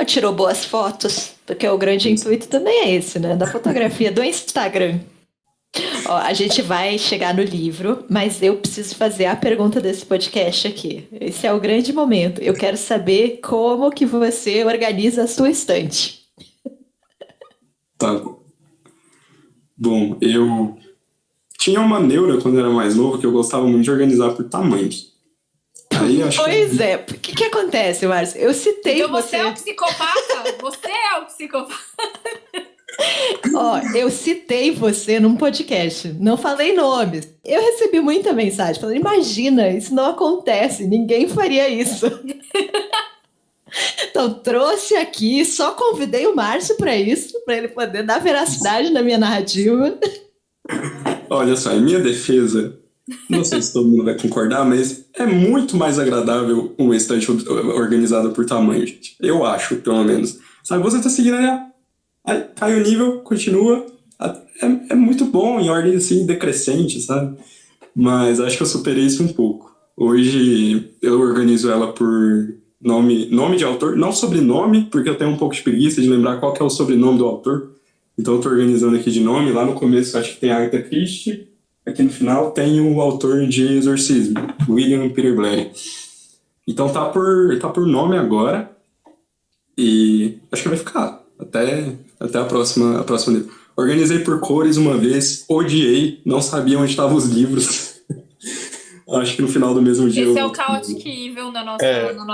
Tirou boas fotos, porque o grande intuito também é esse, né? Da fotografia do Instagram. Ó, a gente vai chegar no livro, mas eu preciso fazer a pergunta desse podcast aqui. Esse é o grande momento. Eu quero saber como que você organiza a sua estante. Tá. Bom, eu tinha uma neura quando eu era mais novo que eu gostava muito de organizar por tamanhos. Aí acho Pois é. O que acontece, Márcio? Eu citei Então você... você é o psicopata? Você é o psicopata. Ó, eu citei você num podcast, não falei nomes. Eu recebi muita mensagem falando, imagina, isso não acontece, ninguém faria isso. Então trouxe aqui, só convidei o Márcio para isso, para ele poder dar veracidade na minha narrativa. Olha só, em minha defesa, não sei se todo mundo vai concordar, mas é muito mais agradável uma estante organizada por tamanho, gente. Eu acho, pelo menos. Sabe, você tá seguindo aí cai o nível, continua. É muito bom, em ordem assim, decrescente, sabe? Mas acho que eu superei isso um pouco. Hoje eu organizo ela por nome de autor, não sobrenome, porque eu tenho um pouco de preguiça de lembrar qual que é o sobrenome do autor. Então eu tô organizando aqui de nome. Lá no começo acho que tem Agatha Christie. Aqui no final tem o autor de Exorcismo, William Peter Blatty. Então tá por nome agora. E acho que vai ficar até a próxima livro. Organizei por cores uma vez, odiei, não sabia onde estavam os livros. Acho que no final do mesmo dia... Esse é o Chaotic Evil no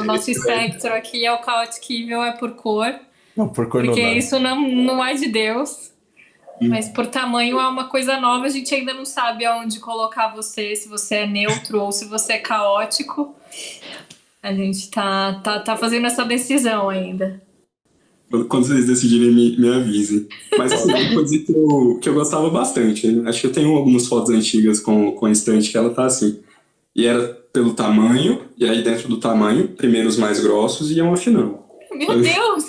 nosso espectro aqui, é o Chaotic Evil, é por cor. Não, por cor porque não dá. Isso não é de Deus. Mas por tamanho é uma coisa nova, a gente ainda não sabe aonde colocar você, se você é neutro ou se você é caótico. A gente tá fazendo essa decisão ainda. Quando vocês decidirem, me avisem. Mas assim, uma coisa que eu gostava bastante. Né? Acho que eu tenho algumas fotos antigas com a estante que ela tá assim. E era pelo tamanho, e aí dentro do tamanho, primeiro os mais grossos e iam afinando. Meu Deus!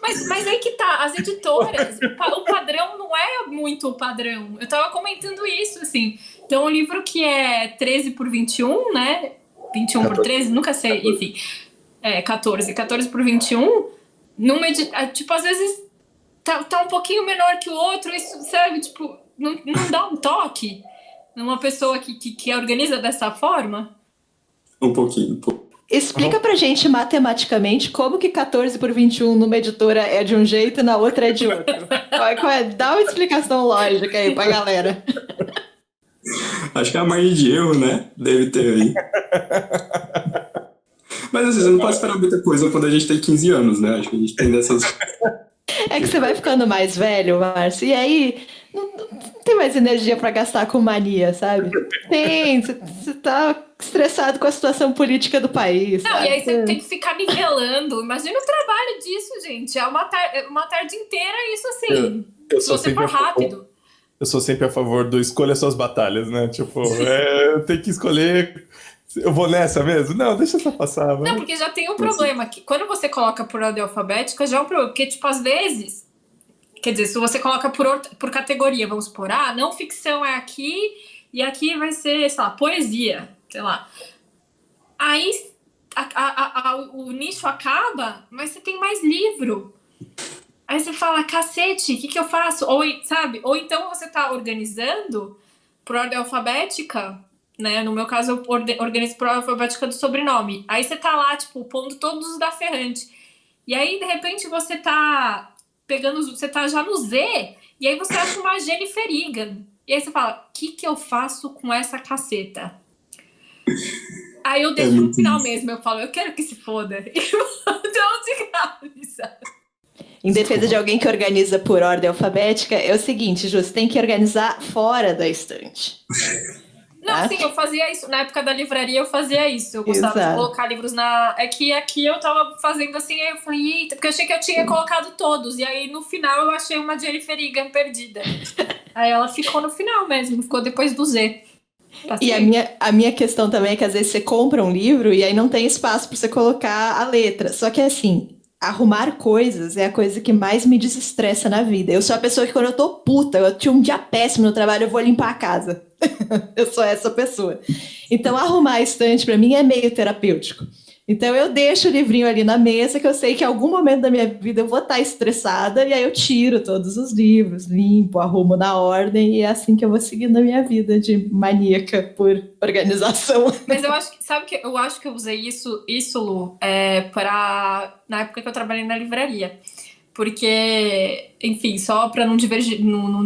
Mas aí que tá, as editoras, o padrão não é muito o padrão. Eu tava comentando isso, assim. Então, um livro que é 13 por 21, né? 21 por 13, nunca sei, enfim. 14 por 21, tipo, às vezes tá um pouquinho menor que o outro, isso, sabe? Tipo, não dá um toque numa pessoa que organiza dessa forma? Um pouquinho. Explica pra gente matematicamente como que 14 por 21 numa editora é de um jeito e na outra é de outro. Dá uma explicação lógica aí pra galera. Acho que a margem de erro, né? Deve ter aí. Mas assim, você não pode esperar muita coisa quando a gente tem 15 anos, né? Acho que a gente tem dessas... É que você vai ficando mais velho, Márcio, e aí não tem mais energia pra gastar com mania, sabe? Você tá estressado com a situação política do país. Não, sabe? e aí você tem que ficar nivelando. Imagina o trabalho disso, gente. É uma tarde inteira isso assim. Se você for rápido. Eu sou sempre a favor do escolha suas batalhas, né? Tipo, eu tenho que escolher... Eu vou nessa mesmo? Não, deixa essa passar. Vai. Não, porque já tem um problema que quando você coloca por ordem alfabética, já é um problema. Porque, tipo, às vezes... Quer dizer, se você coloca por categoria, vamos supor, não ficção é aqui e aqui vai ser, sei lá, poesia, sei lá. Aí o nicho acaba, mas você tem mais livro. Aí você fala, cacete, o que eu faço? Ou, sabe? Ou então você tá organizando por ordem alfabética, né? No meu caso, eu organizo por ordem alfabética do sobrenome. Aí você tá lá, tipo, pondo todos os da Ferrante. E aí, de repente, você tá você tá já no Z, e aí você acha uma Jennifer Egan. E aí você fala, o que eu faço com essa caceta? Aí eu deixo no final mesmo, eu falo, eu quero que se foda. E então, Em defesa de alguém que organiza por ordem alfabética, é o seguinte, Ju, você tem que organizar fora da estante. Não, sim, eu fazia isso. Na época da livraria, eu fazia isso. Eu gostava de colocar livros na... É que aqui eu tava fazendo assim, aí eu falei, eita, porque eu achei que eu tinha colocado todos. E aí, no final, eu achei uma Jennifer Egan perdida. Aí ela ficou no final mesmo, ficou depois do Z. E a minha questão também é que às vezes você compra um livro e aí não tem espaço para você colocar a letra. Só que assim, arrumar coisas é a coisa que mais me desestressa na vida. Eu sou a pessoa que quando eu tô puta, eu tinha um dia péssimo no trabalho, eu vou limpar a casa. Eu sou essa pessoa. Então arrumar a estante para mim é meio terapêutico. Então eu deixo o livrinho ali na mesa, que eu sei que em algum momento da minha vida eu vou estar estressada, e aí eu tiro todos os livros, limpo, arrumo na ordem, e é assim que eu vou seguindo a minha vida de maníaca por organização. Mas eu acho que, sabe que eu acho que eu usei isso Lu, na época que eu trabalhei na livraria. Porque, enfim, só para não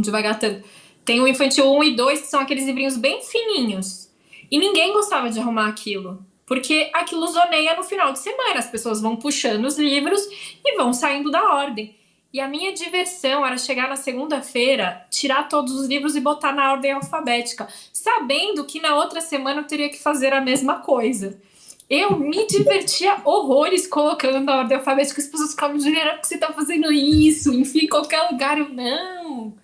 devagar tanto. Tem o Infantil 1 e 2, que são aqueles livrinhos bem fininhos. E ninguém gostava de arrumar aquilo. Porque aquilo zoneia no final de semana. As pessoas vão puxando os livros e vão saindo da ordem. E a minha diversão era chegar na segunda-feira, tirar todos os livros e botar na ordem alfabética, sabendo que na outra semana eu teria que fazer a mesma coisa. Eu me divertia horrores colocando na ordem alfabética. As pessoas ficavam, Juliana, por que você tá fazendo isso? Enfim, em qualquer lugar, eu não.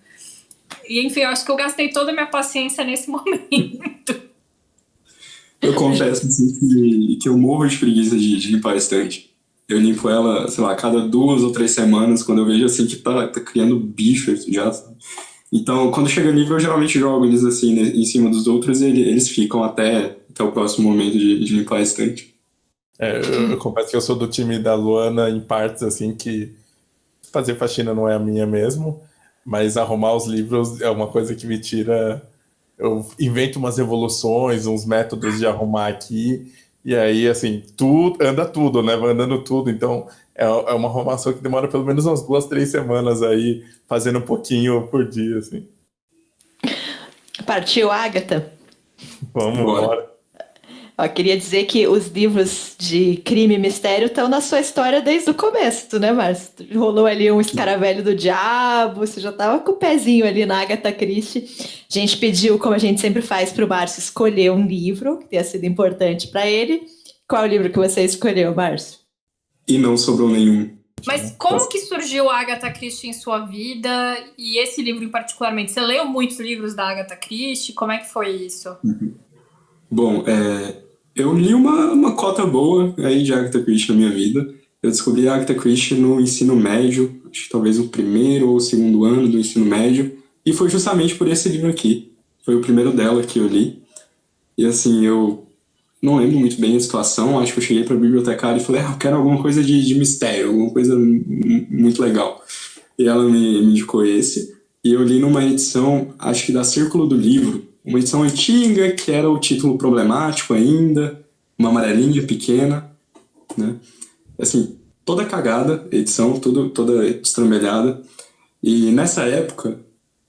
E enfim, eu acho que eu gastei toda a minha paciência nesse momento. Eu confesso assim, que eu morro de preguiça de limpar a estante. Eu limpo ela, sei lá, a cada 2 ou 3 semanas, quando eu vejo assim que tá criando bicho já. Então, quando chega livro, eu geralmente jogo eles assim em cima dos outros e eles ficam até o próximo momento de limpar a estante. Eu confesso que eu sou do time da Luana em partes, assim, que fazer faxina não é a minha mesmo, mas arrumar os livros é uma coisa que me tira... Eu invento umas evoluções, uns métodos de arrumar aqui, e aí, assim, anda tudo, né? Vai andando tudo, então é uma arrumação que demora pelo menos umas 2, 3 semanas aí, fazendo um pouquinho por dia, assim. Partiu, Agatha? Vamos embora. Ó, queria dizer que os livros de crime e mistério estão na sua história desde o começo, né, Márcio? Rolou ali um Escaravelho do Diabo, você já estava com o pezinho ali na Agatha Christie. A gente pediu, como a gente sempre faz, para o Márcio escolher um livro que tenha sido importante para ele. Qual é o livro que você escolheu, Márcio? E não sobrou nenhum. Mas como que surgiu a Agatha Christie em sua vida? E esse livro particularmente? Você leu muitos livros da Agatha Christie? Como é que foi isso? Bom, eu li uma cota boa aí de Agatha Christie na minha vida. Eu descobri a Agatha Christie no ensino médio, acho que talvez o 1º ou 2º ano do ensino médio, e foi justamente por esse livro aqui. Foi o primeiro dela que eu li. E assim, eu não lembro muito bem a situação, acho que eu cheguei para a bibliotecária e falei, eu quero alguma coisa de mistério, alguma coisa muito legal. E ela me indicou esse, e eu li numa edição, acho que da Círculo do Livro, uma edição antiga, que era o título problemático ainda, uma amarelinha pequena, né? Assim, toda cagada, edição, toda destrambelhada. E nessa época,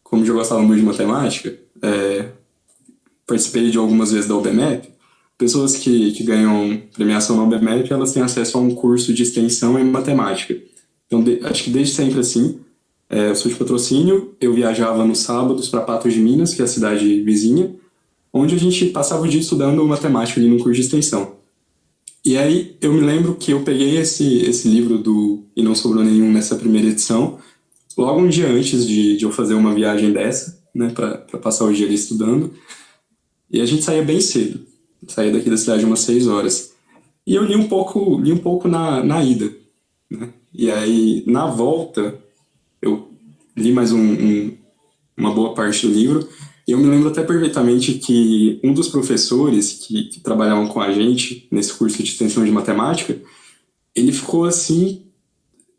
como eu gostava muito de matemática, participei de algumas vezes da UBMEP. Pessoas que ganham premiação na UBMEP, elas têm acesso a um curso de extensão em matemática. Então, acho que desde sempre assim, eu sou de Patrocínio, eu viajava nos sábados para Patos de Minas, que é a cidade vizinha, onde a gente passava o dia estudando matemática ali no curso de extensão. E aí eu me lembro que eu peguei esse livro do E Não Sobrou Nenhum nessa primeira edição, logo um dia antes de eu fazer uma viagem dessa, né, para passar o dia ali estudando. E a gente saía bem cedo, saía daqui da cidade umas 6 horas. E eu li um pouco na ida, né? E aí, na volta, eu li mais uma boa parte do livro, Eu me lembro até perfeitamente que um dos professores que trabalhavam com a gente nesse curso de extensão de matemática, ele ficou assim,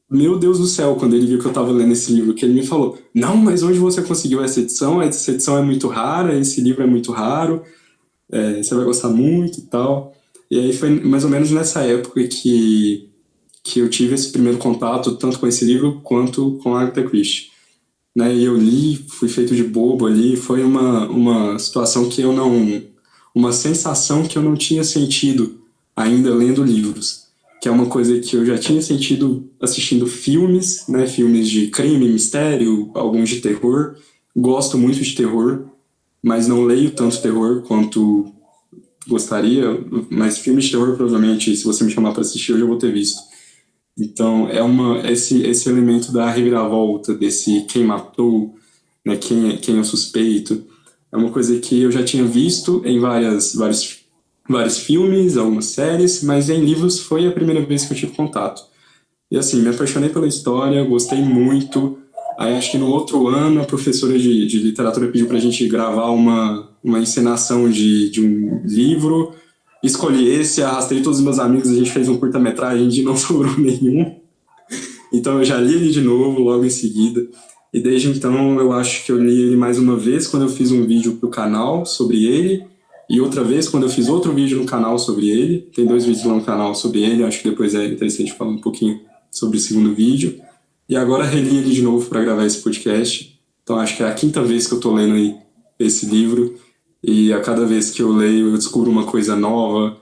meu Deus do céu, quando ele viu que eu estava lendo esse livro, que ele me falou, não, mas onde você conseguiu essa edição? Essa edição é muito rara, esse livro é muito raro, você vai gostar muito e tal. E aí foi mais ou menos nessa época que eu tive esse primeiro contato, tanto com esse livro quanto com a Agatha Christie. Né, e eu li, fui feito de bobo ali, foi uma situação que eu não... uma sensação que eu não tinha sentido ainda lendo livros, que é uma coisa que eu já tinha sentido assistindo filmes, né, filmes de crime, mistério, alguns de terror. Gosto muito de terror, mas não leio tanto terror quanto gostaria, mas filmes de terror provavelmente, se você me chamar para assistir, eu já vou ter visto. Então, esse elemento da reviravolta, desse quem matou, né, quem é o suspeito, é uma coisa que eu já tinha visto em vários filmes, algumas séries, mas em livros foi a primeira vez que eu tive contato. E assim, me apaixonei pela história, gostei muito. Aí acho que no outro ano a professora de literatura pediu pra gente gravar uma encenação de um livro. Escolhi esse, arrastei todos os meus amigos, a gente fez um curta-metragem de não sobrou nenhum. Então eu já li ele de novo logo em seguida. E desde então eu acho que eu li ele mais uma vez quando eu fiz um vídeo pro canal sobre ele, e outra vez quando eu fiz outro vídeo no canal sobre ele. Tem 2 vídeos lá no canal sobre ele, acho que depois é interessante falar um pouquinho sobre o segundo vídeo. E agora reli ele de novo para gravar esse podcast. Então acho que é a 5ª vez que eu tô lendo aí esse livro. E a cada vez que eu leio, eu descubro uma coisa nova,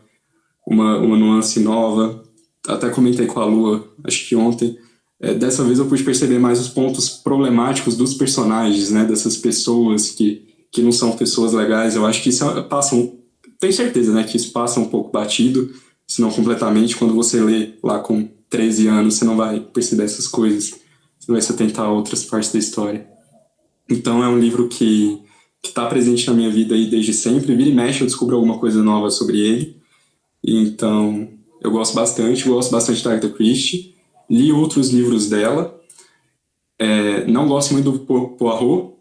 uma nuance nova. Até comentei com a Lua, acho que ontem. Dessa vez eu pude perceber mais os pontos problemáticos dos personagens, né? Dessas pessoas que não são pessoas legais. Eu acho que isso tenho certeza, né? Que isso passa um pouco batido, se não completamente. Quando você lê lá com 13 anos, você não vai perceber essas coisas. Você vai se atentar a outras partes da história. Então é um livro que está presente na minha vida aí desde sempre. Vira e mexe, eu descubro alguma coisa nova sobre ele. E então, eu gosto bastante da Agatha Christie. Li outros livros dela. Não gosto muito do Poirot,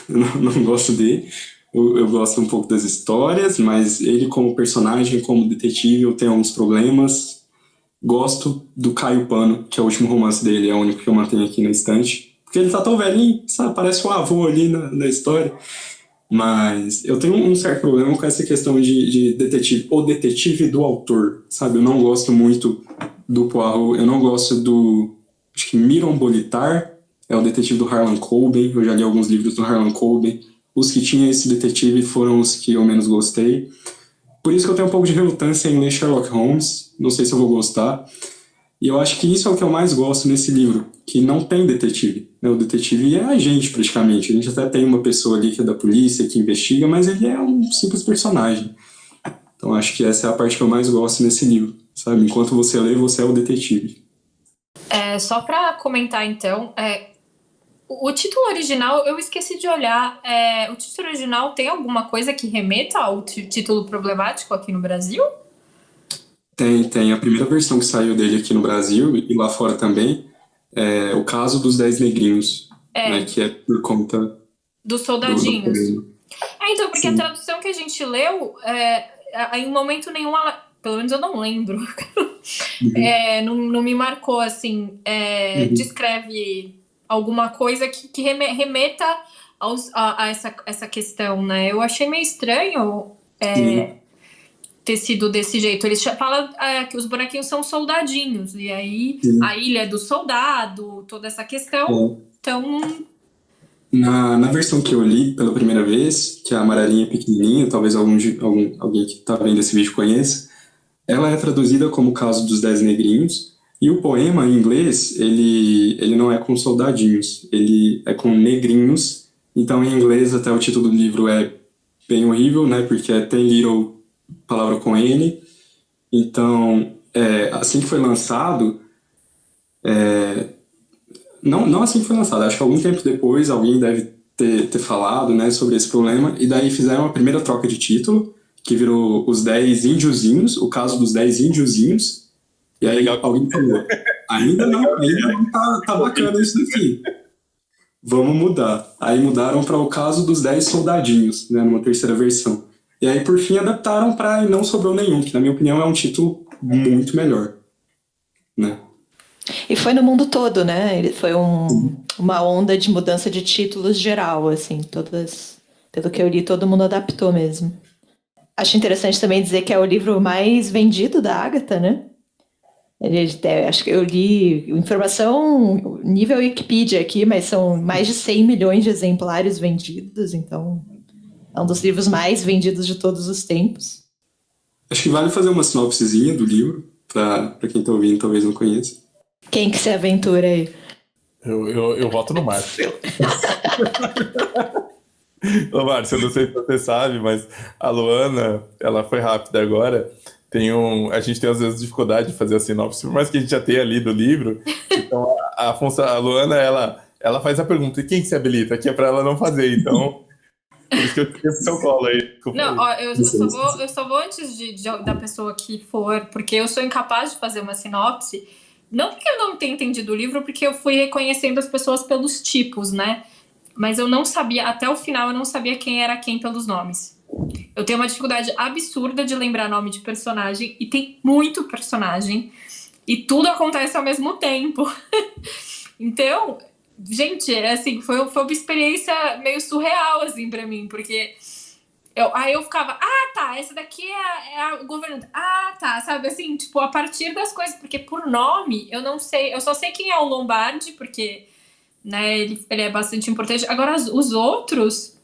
não gosto dele. Eu gosto um pouco das histórias, mas ele como personagem, como detetive, eu tenho alguns problemas. Gosto do Caio Pano, que é o último romance dele, é o único que eu mantenho aqui na estante. Porque ele tá tão velhinho, sabe? Parece um avô ali na história. Mas eu tenho um certo problema com essa questão de detetive, o detetive do autor, sabe? Eu não gosto muito do Poirot, eu não gosto acho que Miron Bolitar, é o detetive do Harlan Coben, eu já li alguns livros do Harlan Coben. Os que tinham esse detetive foram os que eu menos gostei. Por isso que eu tenho um pouco de relutância em ler Sherlock Holmes, não sei se eu vou gostar. E eu acho que isso é o que eu mais gosto nesse livro, que não tem detetive. O detetive é a gente, praticamente. A gente até tem uma pessoa ali que é da polícia, que investiga, mas ele é um simples personagem. Então acho que essa é a parte que eu mais gosto nesse livro, sabe? Enquanto você lê, você é o detetive. Só para comentar, então, o título original, eu esqueci de olhar. O título original tem alguma coisa que remeta ao título problemático aqui no Brasil? Tem. A primeira versão que saiu dele aqui no Brasil, e lá fora também, é O Caso dos 10 Negrinhos, né, que é por conta dos soldadinhos. Então, porque Sim. A tradução que a gente leu, em momento nenhum, pelo menos eu não lembro, não me marcou, assim, descreve alguma coisa que remeta a essa questão, né? Eu achei meio estranho ter sido desse jeito. Eles falam que os bonequinhos são soldadinhos, e aí a ilha é do soldado, toda essa questão. Então... Na versão que eu li pela primeira vez, que é a amarelinha pequenininha, talvez alguém que está vendo esse vídeo conheça, ela é traduzida como O Caso dos 10 Negrinhos, e o poema em inglês, ele não é com soldadinhos, ele é com negrinhos. Então em inglês até o título do livro é bem horrível, né, porque é Ten Little, palavra com N. Então, assim que foi lançado, não assim que foi lançado, acho que algum tempo depois alguém deve ter falado, né, sobre esse problema, e daí fizeram a primeira troca de título, que virou Os 10 Índiozinhos, O Caso dos 10 Índiozinhos, e aí alguém falou, ainda não tá bacana isso daqui. vamos mudar. Aí mudaram para O Caso dos 10 Soldadinhos, né, numa terceira versão. E aí, por fim, adaptaram para E Não Sobrou Nenhum, que, na minha opinião, é um título muito melhor, né? E foi no mundo todo, né? Ele foi uma onda de mudança de títulos geral, assim, todas, pelo que eu li, todo mundo adaptou mesmo. Acho interessante também dizer que é o livro mais vendido da Agatha, né? Acho que eu li informação nível Wikipedia aqui, mas são mais de 100 milhões de exemplares vendidos, então é um dos livros mais vendidos de todos os tempos. Acho que vale fazer uma sinopsezinha do livro, para quem tá ouvindo talvez não conheça. Quem que se aventura aí? Eu voto no Márcio. Ô, Márcio, eu não sei se você sabe, mas a Luana, ela foi rápida agora. A gente tem às vezes dificuldade de fazer a sinopse, por mais que a gente já tenha lido o livro. Então a Luana, ela faz a pergunta: e quem que se habilita? Que é pra ela não fazer, então. Por isso que eu tive seu colo aí. Desculpa. Não, ó, eu só vou antes da pessoa que for, porque eu sou incapaz de fazer uma sinopse. Não porque eu não tenha entendido o livro, porque eu fui reconhecendo as pessoas pelos tipos, né? Mas eu não sabia, até o final, eu não sabia quem era quem pelos nomes. Eu tenho uma dificuldade absurda de lembrar nome de personagem, e tem muito personagem, e tudo acontece ao mesmo tempo. Então, gente, assim, foi uma experiência meio surreal, assim, pra mim, porque aí eu ficava, tá, essa daqui é a governanta, tá, sabe, assim, tipo, a partir das coisas, porque por nome, eu não sei, eu só sei quem é o Lombardi, porque, né, ele é bastante importante. Agora, os outros,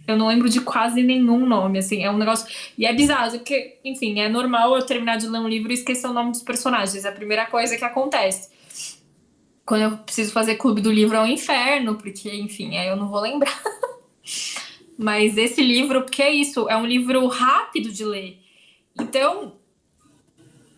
eu não lembro de quase nenhum nome, assim, é um negócio... E é bizarro, porque, enfim, é normal eu terminar de ler um livro e esquecer o nome dos personagens, é a primeira coisa que acontece. Quando eu preciso fazer clube do livro é um inferno, porque, enfim, aí eu não vou lembrar. Mas esse livro, porque é isso, é um livro rápido de ler. Então...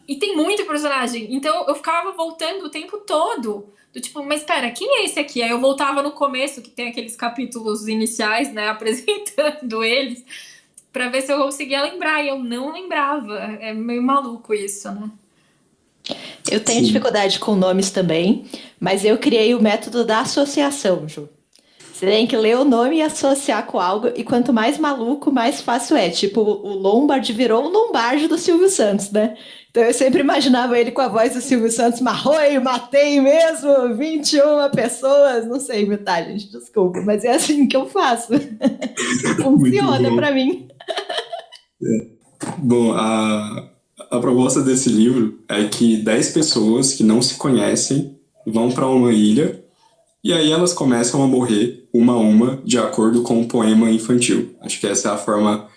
E tem muito personagem, então eu ficava voltando o tempo todo... Do tipo, mas pera, quem é esse aqui? Aí eu voltava no começo, que tem aqueles capítulos iniciais, né, apresentando eles, pra ver se eu conseguia lembrar, e eu não lembrava. É meio maluco isso, né? Eu tenho dificuldade com nomes também, mas eu criei o método da associação, Ju. Você tem que ler o nome e associar com algo, e quanto mais maluco, mais fácil é. Tipo, o Lombard virou o Lombardi do Silvio Santos, né? Então eu sempre imaginava ele com a voz do Silvio Santos, marroi, matei mesmo, 21 pessoas, não sei imitar, gente, desculpa, mas é assim que eu faço. Funciona pra mim. Bom, a proposta desse livro é que 10 pessoas que não se conhecem vão para uma ilha e aí elas começam a morrer uma a uma de acordo com um poema infantil. Acho que essa é a forma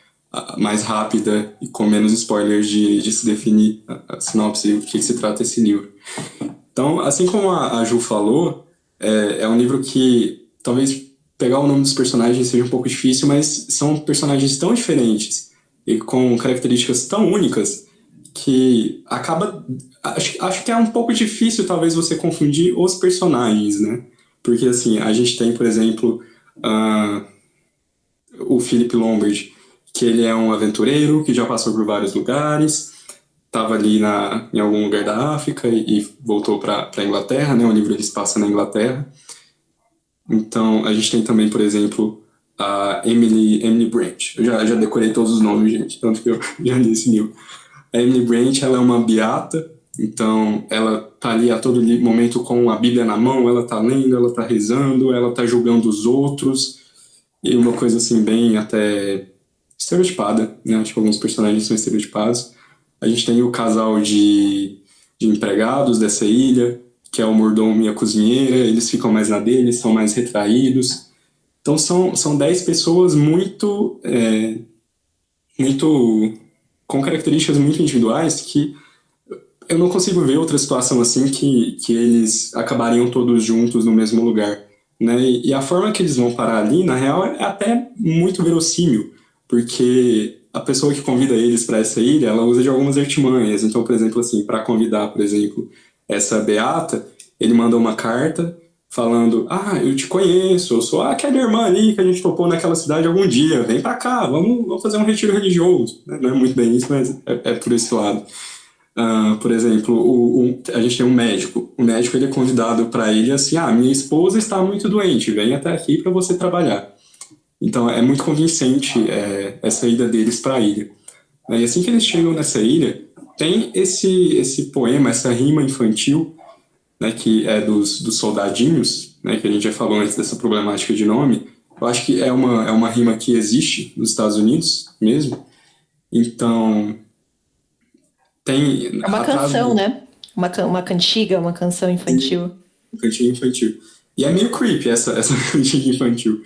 mais rápida e com menos spoilers de se definir a sinopse, o que se trata esse livro. Então, assim como a Ju falou, é um livro que talvez pegar o nome dos personagens seja um pouco difícil, mas são personagens tão diferentes e com características tão únicas que acaba... Acho que é um pouco difícil talvez você confundir os personagens, né? Porque assim, a gente tem, por exemplo, o Philip Lombard, que ele é um aventureiro que já passou por vários lugares, estava ali em algum lugar da África e voltou para a Inglaterra, né? O livro ele se passa na Inglaterra. Então, a gente tem também, por exemplo, a Emily Brent. Eu já decorei todos os nomes, gente, tanto que eu já li esse livro. A Emily Brent, ela é uma beata, então ela tá ali a todo momento com a Bíblia na mão, ela tá lendo, ela tá rezando, ela tá julgando os outros, e uma coisa assim bem até estereotipada, né? Acho que alguns personagens são estereotipados. A gente tem o casal de empregados dessa ilha, que é o mordomo e a cozinheira, eles ficam mais na deles, são mais retraídos. Então são 10 pessoas muito com características muito individuais que eu não consigo ver outra situação assim que eles acabariam todos juntos no mesmo lugar, né? E a forma que eles vão parar ali, na real, é até muito verossímil, porque a pessoa que convida eles para essa ilha, ela usa de algumas artimanhas. Então, por exemplo, assim, para convidar, por exemplo, essa beata, ele manda uma carta falando: eu te conheço, eu sou aquela irmã ali que a gente topou naquela cidade algum dia, vem pra cá, vamos fazer um retiro religioso. Não é muito bem isso, mas é por esse lado. Por exemplo, a gente tem um médico. O médico ele é convidado para ele assim: minha esposa está muito doente, vem até aqui para você trabalhar. Então é muito convincente essa ida deles para a ilha. E assim que eles chegam nessa ilha, tem esse poema, essa rima infantil, né, que é dos soldadinhos, né, que a gente já falou antes dessa problemática de nome. Eu acho que é uma rima que existe nos Estados Unidos mesmo. Então, tem... É uma canção, né? Uma cantiga, uma canção infantil. Cantiga infantil. E é meio creepy essa cantiga infantil.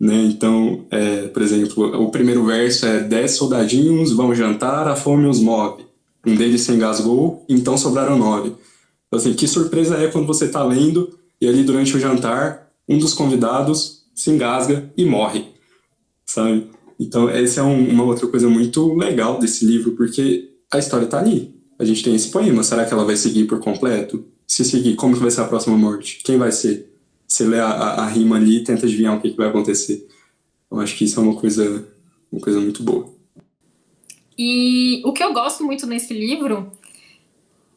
Né? Então, por exemplo, o primeiro verso é 10 soldadinhos vão jantar, a fome os move. Um deles se engasgou, então sobraram 9. Então, assim, que surpresa é quando você está lendo e ali durante o jantar, um dos convidados se engasga e morre, sabe? Então, essa é uma outra coisa muito legal desse livro, porque a história está ali. A gente tem esse poema, será que ela vai seguir por completo? Se seguir, como que vai ser a próxima morte? Quem vai ser? Você lê a rima ali e tenta adivinhar o que vai acontecer. Eu acho que isso é uma coisa muito boa. E o que eu gosto muito nesse livro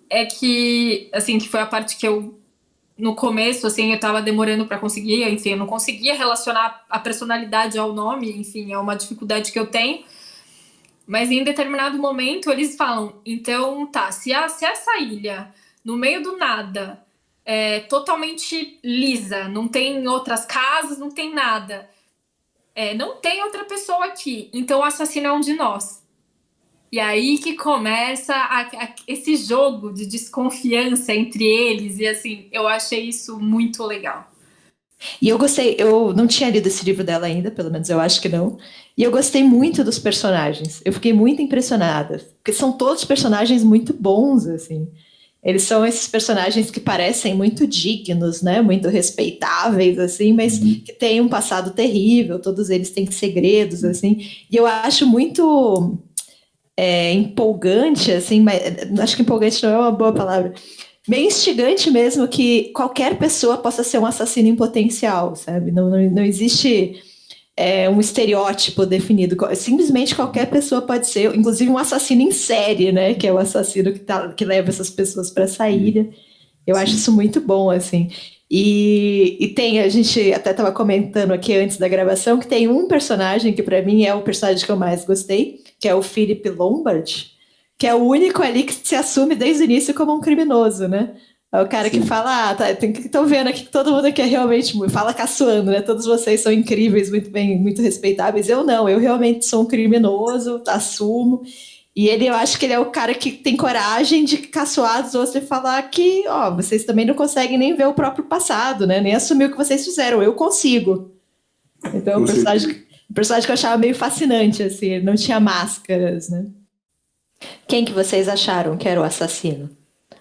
é que, assim, que foi a parte que eu, no começo, assim, eu tava demorando para conseguir, enfim, eu não conseguia relacionar a personalidade ao nome, enfim, é uma dificuldade que eu tenho. Mas em determinado momento eles falam, então tá, se essa ilha, no meio do nada, é totalmente lisa, não tem outras casas, não tem nada, não tem outra pessoa aqui, então o assassino é um de nós. E aí que começa esse jogo de desconfiança entre eles, e assim, eu achei isso muito legal. E eu gostei, eu não tinha lido esse livro dela ainda, pelo menos eu acho que não. E eu gostei muito dos personagens. Eu fiquei muito impressionada, porque são todos personagens muito bons, assim. Eles são esses personagens que parecem muito dignos, né? Muito respeitáveis, assim, mas que têm um passado terrível. Todos eles têm segredos, assim. E eu acho muito empolgante, assim, mas acho que empolgante não é uma boa palavra. Meio instigante mesmo que qualquer pessoa possa ser um assassino em potencial, sabe? Não existe um estereótipo definido. Simplesmente qualquer pessoa pode ser, inclusive um assassino em série, né? Que é o assassino que leva essas pessoas para essa ilha. Eu acho isso muito bom, assim. E tem, a gente até estava comentando aqui antes da gravação, que tem um personagem que para mim é o personagem que eu mais gostei, que é o Philip Lombard, que é o único ali que se assume desde o início como um criminoso, né? É o cara que fala, estão vendo aqui que todo mundo aqui é realmente, fala caçoando, né? Todos vocês são incríveis, muito bem, muito respeitáveis. Eu não, eu realmente sou um criminoso, assumo. E eu acho que ele é o cara que tem coragem de caçoar dos outros e falar que, vocês também não conseguem nem ver o próprio passado, né? Nem assumir o que vocês fizeram, eu consigo. Então, um personagem que eu achava meio fascinante, assim, ele não tinha máscaras, né? Quem que vocês acharam que era o assassino?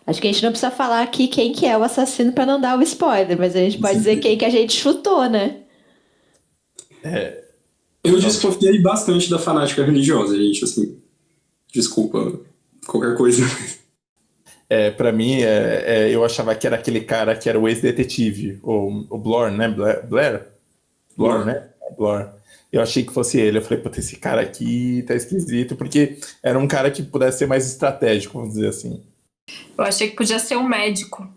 Acho que a gente não precisa falar aqui quem que é o assassino para não dar o spoiler, mas a gente pode dizer quem que a gente chutou, né? Eu desconfiei bastante da fanática religiosa, gente, assim, desculpa, qualquer coisa. Pra mim, eu achava que era aquele cara que era o ex-detetive, o Blor, né? Blor, né? Blor. Eu achei que fosse ele. Eu falei, puta, esse cara aqui tá esquisito, porque era um cara que pudesse ser mais estratégico, vamos dizer assim. Eu achei que podia ser um médico,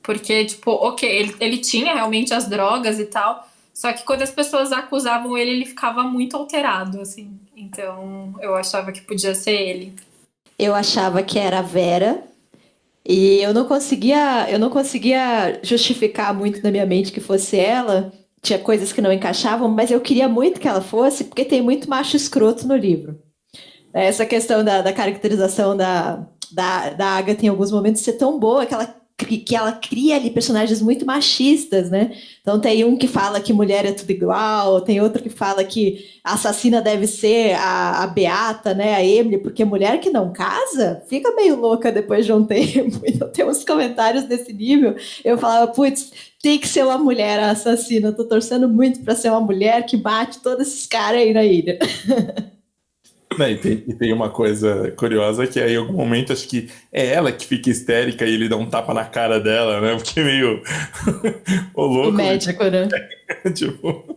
porque, tipo, ok, ele tinha realmente as drogas e tal, só que quando as pessoas acusavam ele ficava muito alterado, assim. Então, eu achava que podia ser ele. Eu achava que era a Vera, e eu não conseguia justificar muito na minha mente que fosse ela. Tinha coisas que não encaixavam, mas eu queria muito que ela fosse, porque tem muito macho escroto no livro. Essa questão da caracterização da Agatha em alguns momentos ser tão boa que ela cria ali personagens muito machistas, né? Então tem um que fala que mulher é tudo igual, tem outro que fala que a assassina deve ser a Beata, né? A Emily, porque mulher que não casa fica meio louca depois de um tempo. Então tem uns comentários desse nível. Eu falava, putz, tem que ser uma mulher a assassina. Eu tô torcendo muito para ser uma mulher que bate todos esses caras aí na ilha. E tem uma coisa curiosa que aí em algum momento acho que é ela que fica histérica e ele dá um tapa na cara dela, né? Porque meio o louco. O médico, né? Tipo...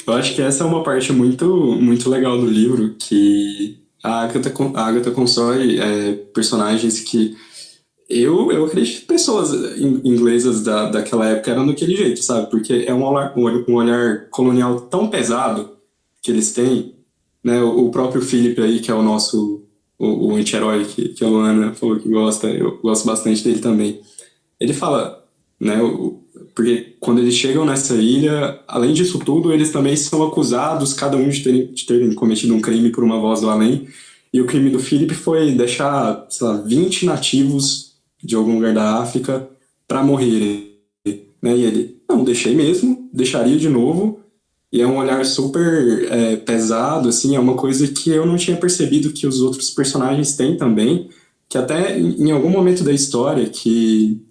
Eu acho que essa é uma parte muito, muito legal do livro, que A Agatha constrói personagens que eu acredito que pessoas inglesas daquela época eram daquele jeito, sabe? Porque é um olhar colonial tão pesado que eles têm, né? O próprio Philip aí, que é o nosso o anti-herói que a Luana falou que gosta, eu gosto bastante dele também. Ele fala, né? Porque quando eles chegam nessa ilha, além disso tudo, eles também são acusados, cada um de terem cometido um crime por uma voz do além. E o crime do Philip foi deixar, sei lá, 20 nativos de algum lugar da África para morrerem, né? E ele, não, deixei mesmo, deixaria de novo. E é um olhar super pesado, assim, é uma coisa que eu não tinha percebido que os outros personagens têm também, que até em algum momento da história que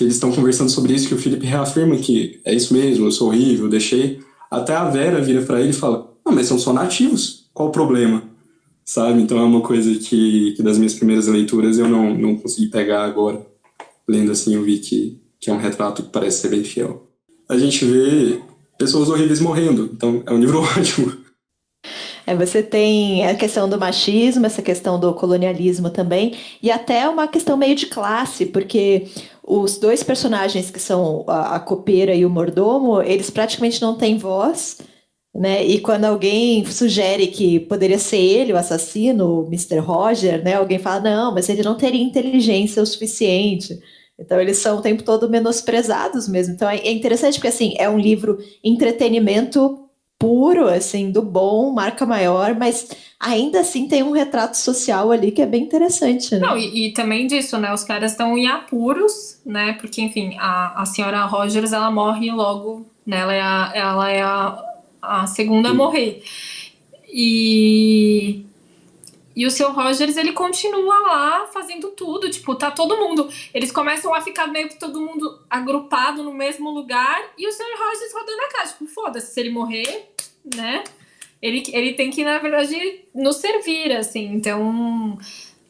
eles estão conversando sobre isso, que o Philip reafirma que é isso mesmo, eu sou horrível, deixei. Até a Vera vira para ele e fala, não, mas são só nativos, qual o problema? Sabe? Então é uma coisa que das minhas primeiras leituras eu não consegui pegar agora. Lendo assim, eu vi que é um retrato que parece ser bem fiel. A gente vê pessoas horríveis morrendo, então é um livro ótimo. Você tem a questão do machismo, essa questão do colonialismo também, e até uma questão meio de classe, porque os dois personagens que são a copeira e o mordomo, eles praticamente não têm voz, né? E quando alguém sugere que poderia ser ele o assassino, o Mister Roger, né? Alguém fala, não, mas ele não teria inteligência o suficiente. Então eles são o tempo todo menosprezados mesmo. Então é interessante porque assim, é um livro entretenimento puro, assim, do bom, marca maior, mas ainda assim tem um retrato social ali que é bem interessante, né? Não, e também disso, né? Os caras estão em apuros, né? Porque, enfim, a senhora Rogers, ela morre logo, né? Ela é a segunda a morrer. E o seu Rogers, ele continua lá fazendo tudo, tipo, tá todo mundo... Eles começam a ficar meio que todo mundo agrupado no mesmo lugar e o seu Rogers rodando a casa, tipo, foda-se, se ele morrer, né? Ele tem que, na verdade, nos servir, assim, então...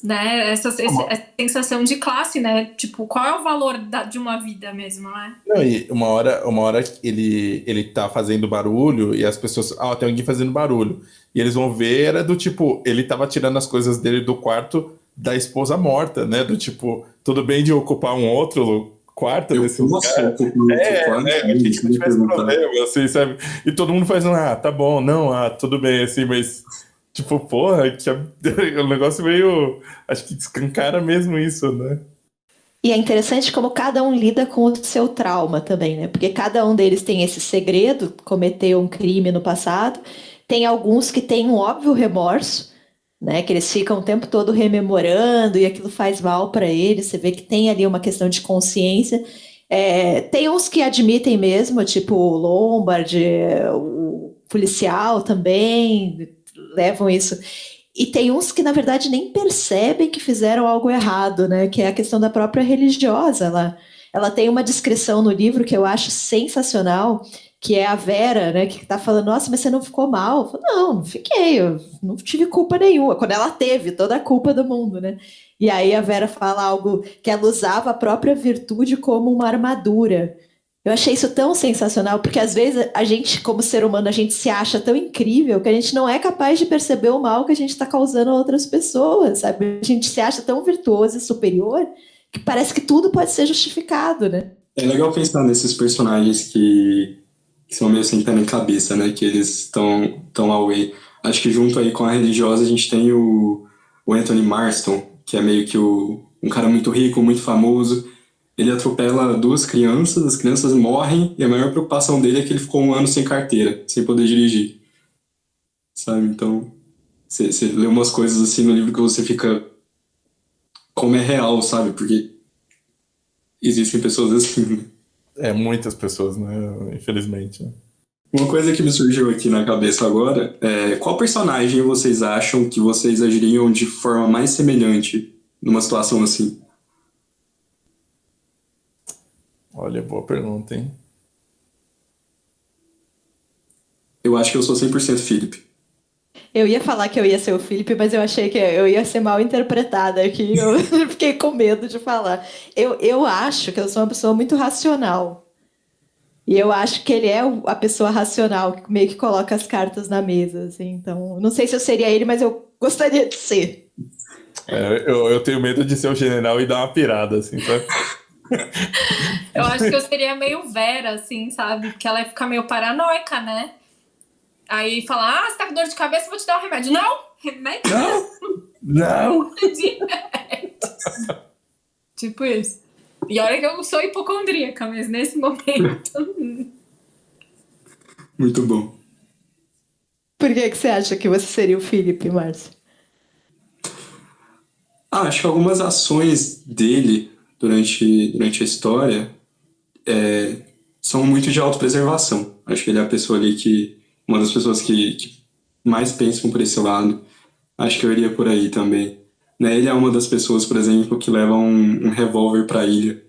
Né, essa sensação de classe, né? Tipo, qual é o valor de uma vida mesmo, né? Não, e uma hora ele tá fazendo barulho e as pessoas. Ah, tem alguém fazendo barulho. E eles vão ver, era do tipo, ele tava tirando as coisas dele do quarto da esposa morta, né? Do tipo, tudo bem de ocupar um outro quarto nesse lugar. Achei que não tivesse problema, assim, sabe? E todo mundo faz tá bom, não, tudo bem, assim, mas. Tipo, porra, o negócio meio. Acho que escancara mesmo isso, né? E é interessante como cada um lida com o seu trauma também, né? Porque cada um deles tem esse segredo, cometeu um crime no passado. Tem alguns que têm um óbvio remorso, né? Que eles ficam o tempo todo rememorando e aquilo faz mal para eles. Você vê que tem ali uma questão de consciência. Tem uns que admitem mesmo, tipo o Lombard, o policial também, levam isso. E tem uns que, na verdade, nem percebem que fizeram algo errado, né? Que é a questão da própria religiosa. Ela tem uma descrição no livro que eu acho sensacional, que é a Vera, né? Que tá falando, nossa, mas você não ficou mal? Eu falo, não fiquei, eu não tive culpa nenhuma. Quando ela teve toda a culpa do mundo, né? E aí a Vera fala algo que ela usava a própria virtude como uma armadura. Eu achei isso tão sensacional, porque às vezes a gente, como ser humano, a gente se acha tão incrível que a gente não é capaz de perceber o mal que a gente está causando a outras pessoas, sabe? A gente se acha tão virtuoso e superior que parece que tudo pode ser justificado, né? É legal pensar nesses personagens que são meio sem pé nem cabeça, né? Que eles estão away. Acho que junto aí com a religiosa a gente tem o Anthony Marston, que é meio que um cara muito rico, muito famoso. Ele atropela duas crianças, as crianças morrem, e a maior preocupação dele é que ele ficou 1 ano sem carteira, sem poder dirigir. Sabe? Então, você lê umas coisas assim no livro que você fica... Como é real, sabe? Porque existem pessoas assim. Muitas pessoas, né? Infelizmente. Uma coisa que me surgiu aqui na cabeça agora é qual personagem vocês acham que vocês agiriam de forma mais semelhante numa situação assim? Olha, boa pergunta, hein? Eu acho que eu sou 100% Philip. Eu ia falar que eu ia ser o Felipe, mas eu achei que eu ia ser mal interpretada aqui. Eu fiquei com medo de falar. Eu acho que eu sou uma pessoa muito racional. E eu acho que ele é a pessoa racional, que meio que coloca as cartas na mesa, assim. Então, não sei se eu seria ele, mas eu gostaria de ser? Eu tenho medo de ser o general e dar uma pirada, assim, sabe? Eu acho que eu seria meio Vera, assim, sabe? Porque ela ia ficar meio paranoica, né? Aí falar, você tá com dor de cabeça, vou te dar um remédio. Não! Remédio? Não! Tipo isso. E olha que eu sou hipocondríaca, mas nesse momento... Muito bom. Por que você acha que você seria o Felipe, Márcio? Acho que algumas ações dele durante a história são muito de autopreservação. Acho que ele é a pessoa ali uma das pessoas que mais pensam por esse lado. Acho que eu iria por aí também. Né? Ele é uma das pessoas, por exemplo, que leva um revólver para a ilha.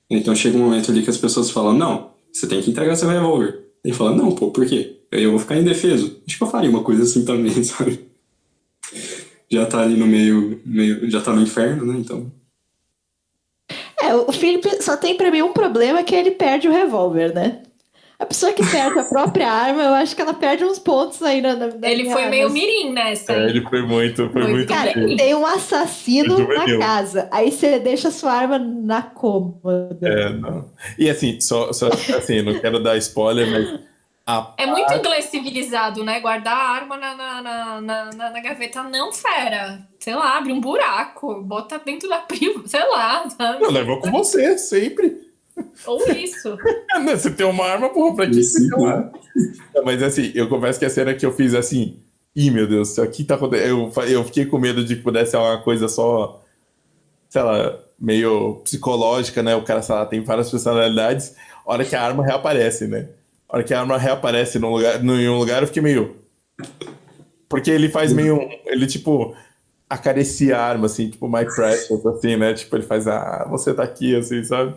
Então chega um momento ali que as pessoas falam, não, você tem que entregar seu revólver. Ele fala, não, pô, por quê? Eu vou ficar indefeso. Acho que eu faria uma coisa assim também, sabe? Já tá ali no meio já tá no inferno, né? Então. O Felipe só tem pra mim um problema, que ele perde o revólver, né? A pessoa que perde a própria arma, eu acho que ela perde uns pontos aí na Ele foi meio mirim nessa. Ele foi muito. Cara, tem um assassino na casa. Aí você deixa a sua arma na cômoda. Não. E assim, só assim, não quero dar spoiler, mas é muito inglês civilizado, né? Guardar a arma na gaveta, não, fera. Sei lá, abre um buraco, bota dentro da prima, sei lá, sabe? Eu levo com você, sempre. Ou isso. Você tem uma arma, porra, pra que você tem uma arma? Mas assim, eu confesso que a cena que eu fiz assim, meu Deus, isso aqui tá acontecendo. Eu fiquei com medo de que pudesse ser uma coisa só, sei lá, meio psicológica, né? O cara, sei lá, tem várias personalidades. A hora que a arma reaparece, né? A hora que a arma reaparece em um lugar, eu fiquei meio. Porque ele faz meio. Ele, tipo, acaricia a arma, assim, tipo, my precious, assim, né? Tipo, ele faz, você tá aqui, assim, sabe?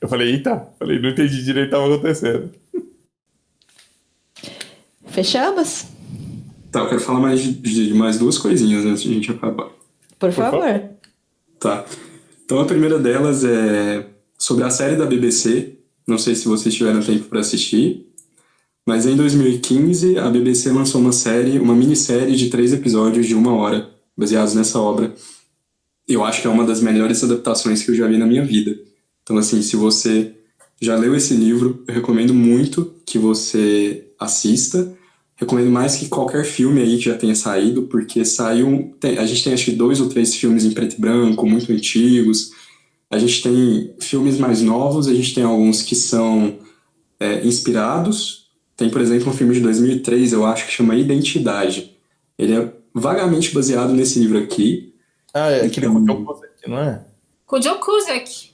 Eu falei, eita, não entendi direito o que tava acontecendo. Fechamos? Tá, eu quero falar mais de mais duas coisinhas antes de a gente acabar. Por favor. Tá. Então a primeira delas é sobre a série da BBC. Não sei se vocês tiveram tempo para assistir. Mas em 2015, a BBC lançou uma minissérie de 3 episódios de 1 hora, baseados nessa obra. Eu acho que é uma das melhores adaptações que eu já vi na minha vida. Então, assim, se você já leu esse livro, eu recomendo muito que você assista. Recomendo mais que qualquer filme aí que já tenha saído, porque a gente tem acho que 2 ou 3 filmes em preto e branco, muito antigos. A gente tem filmes mais novos, a gente tem alguns que são inspirados. Tem, por exemplo, um filme de 2003, eu acho, que chama Identidade. Ele é vagamente baseado nesse livro aqui. Aquele com o John Cusack, não é? Com o John Cusack.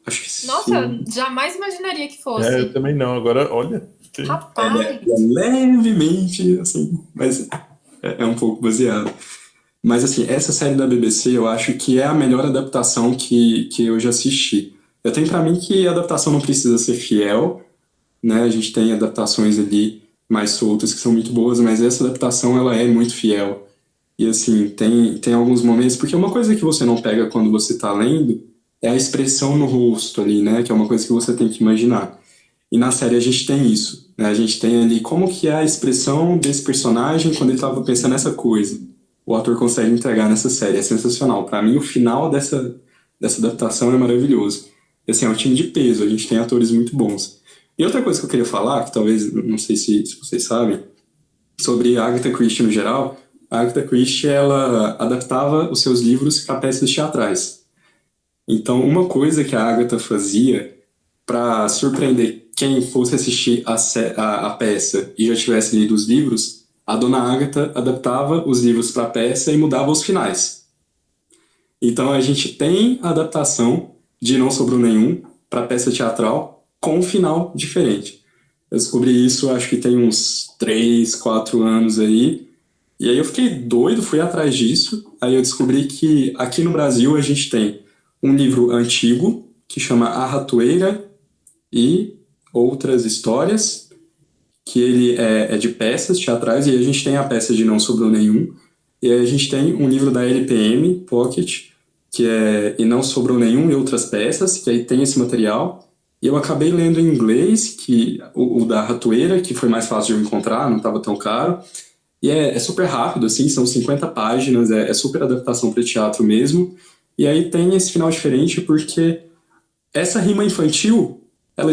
Acho que sim. Nossa, jamais imaginaria que fosse. Eu também não. Agora, olha. Rapaz. É levemente, assim, mas é um pouco baseado. Mas, assim, essa série da BBC eu acho que é a melhor adaptação que eu já assisti. Eu tenho pra mim que a adaptação não precisa ser fiel, né? A gente tem adaptações ali mais soltas que são muito boas, mas essa adaptação ela é muito fiel. E assim, tem alguns momentos, porque uma coisa que você não pega quando você tá lendo é a expressão no rosto ali, né? Que é uma coisa que você tem que imaginar. E na série a gente tem isso, né? A gente tem ali como que é a expressão desse personagem quando ele tava pensando nessa coisa. O ator consegue entregar nessa série, é sensacional. Para mim, o final dessa adaptação é maravilhoso. E assim, é um time de peso, a gente tem atores muito bons. E outra coisa que eu queria falar, que talvez, não sei se vocês sabem, sobre a Agatha Christie no geral, a Agatha Christie, ela adaptava os seus livros para peças teatrais. Então, uma coisa que a Agatha fazia para surpreender quem fosse assistir a peça e já tivesse lido os livros, a dona Agatha adaptava os livros para a peça e mudava os finais. Então, a gente tem a adaptação de Não Sobrou Nenhum para peça teatral, com um final diferente. Eu descobri isso, acho que tem uns 3, 4 anos aí, e aí eu fiquei doido, fui atrás disso, aí eu descobri que aqui no Brasil a gente tem um livro antigo, que chama A Ratoeira e Outras Histórias, que ele é de peças teatrais, e a gente tem a peça de Não Sobrou Nenhum, e aí a gente tem um livro da LPM, Pocket, que é E Não Sobrou Nenhum e Outras Peças, que aí tem esse material. E eu acabei lendo em inglês, o da Ratoeira, que foi mais fácil de eu encontrar, não estava tão caro. E é super rápido, assim, são 50 páginas, é super adaptação para teatro mesmo. E aí tem esse final diferente porque essa rima infantil, ela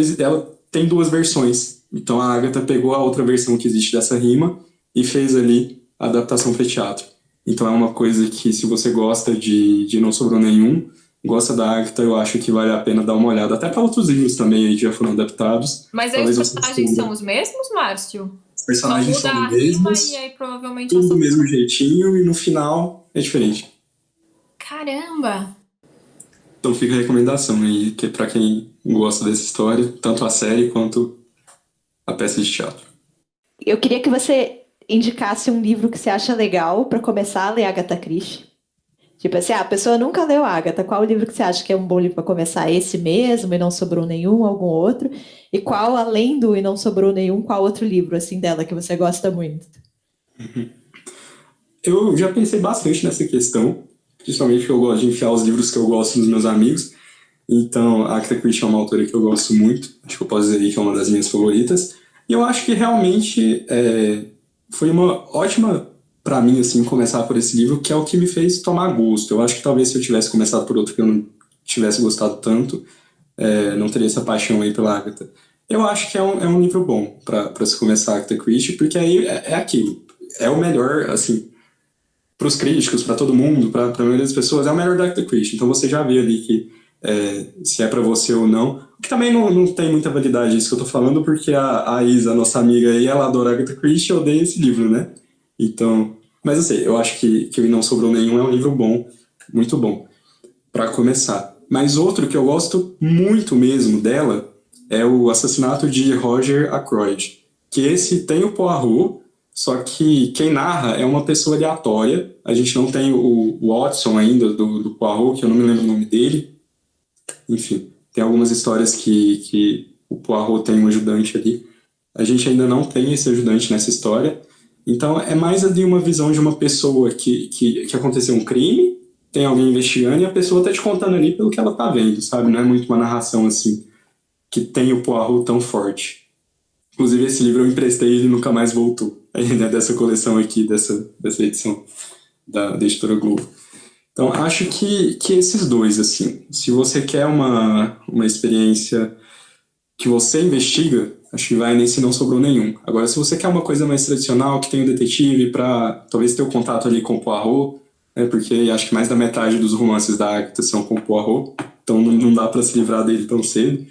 tem duas versões. Então a Agatha pegou a outra versão que existe dessa rima e fez ali a adaptação para teatro. Então é uma coisa que, se você gosta de Não Sobrou Nenhum, gosta da Agatha, eu acho que vale a pena dar uma olhada. Até para outros livros também aí que já foram adaptados. Mas aí os personagens são os mesmos, Márcio? Os personagens Só muda são a os mesmos, rima e aí provavelmente tudo do mesmo jeitinho, e no final é diferente. Caramba! Então fica a recomendação aí, que é para quem gosta dessa história, tanto a série quanto a peça de teatro. Eu queria que você indicasse um livro que você acha legal para começar a ler Agatha Christie. Tipo assim, a pessoa nunca leu Agatha, qual o livro que você acha que é um bom livro para começar? Esse mesmo, E Não Sobrou Nenhum, algum outro? E qual, além do E Não Sobrou Nenhum, qual outro livro, assim, dela que você gosta muito? Eu já pensei bastante nessa questão, principalmente porque eu gosto de enfiar os livros que eu gosto nos meus amigos. Então, a Agatha Christie é uma autora que eu gosto muito, acho que eu posso dizer aí que é uma das minhas favoritas. E eu acho que realmente foi uma ótima, para mim, assim, começar por esse livro, que é o que me fez tomar gosto. Eu acho que talvez se eu tivesse começado por outro que eu não tivesse gostado tanto, não teria essa paixão aí pela Agatha. Eu acho que é um livro bom para se começar a Agatha Christie, porque aí é aquilo, é o melhor, assim, para os críticos, para todo mundo, para a maioria das pessoas, é o melhor da Agatha Christie. Então você já vê ali que se é para você ou não. O que também não tem muita validade isso que eu tô falando, porque a Isa, nossa amiga aí, ela adora Agatha Christie e odeia esse livro, né? Então, mas eu sei, eu acho que o E Não Sobrou Nenhum é um livro bom, muito bom, para começar. Mas outro que eu gosto muito mesmo dela é o Assassinato de Roger Ackroyd, que esse tem o Poirot, só que quem narra é uma pessoa aleatória. A gente não tem o Watson ainda do Poirot, que eu não me lembro o nome dele. Enfim, tem algumas histórias que o Poirot tem um ajudante ali. A gente ainda não tem esse ajudante nessa história. Então é mais ali uma visão de uma pessoa que aconteceu um crime, tem alguém investigando e a pessoa tá te contando ali pelo que ela tá vendo, sabe? Não é muito uma narração assim que tem o Poirot tão forte. Inclusive esse livro eu emprestei e ele nunca mais voltou. Aí, né, dessa coleção aqui, dessa edição da editora Globo. Então, acho que esses dois, assim, se você quer uma experiência que você investiga, acho que vai nesse Não Sobrou Nenhum. Agora, se você quer uma coisa mais tradicional, que tem o detetive, para talvez ter o contato ali com o Poirot, né, porque acho que mais da metade dos romances da Agatha são com o Poirot, então não dá para se livrar dele tão cedo.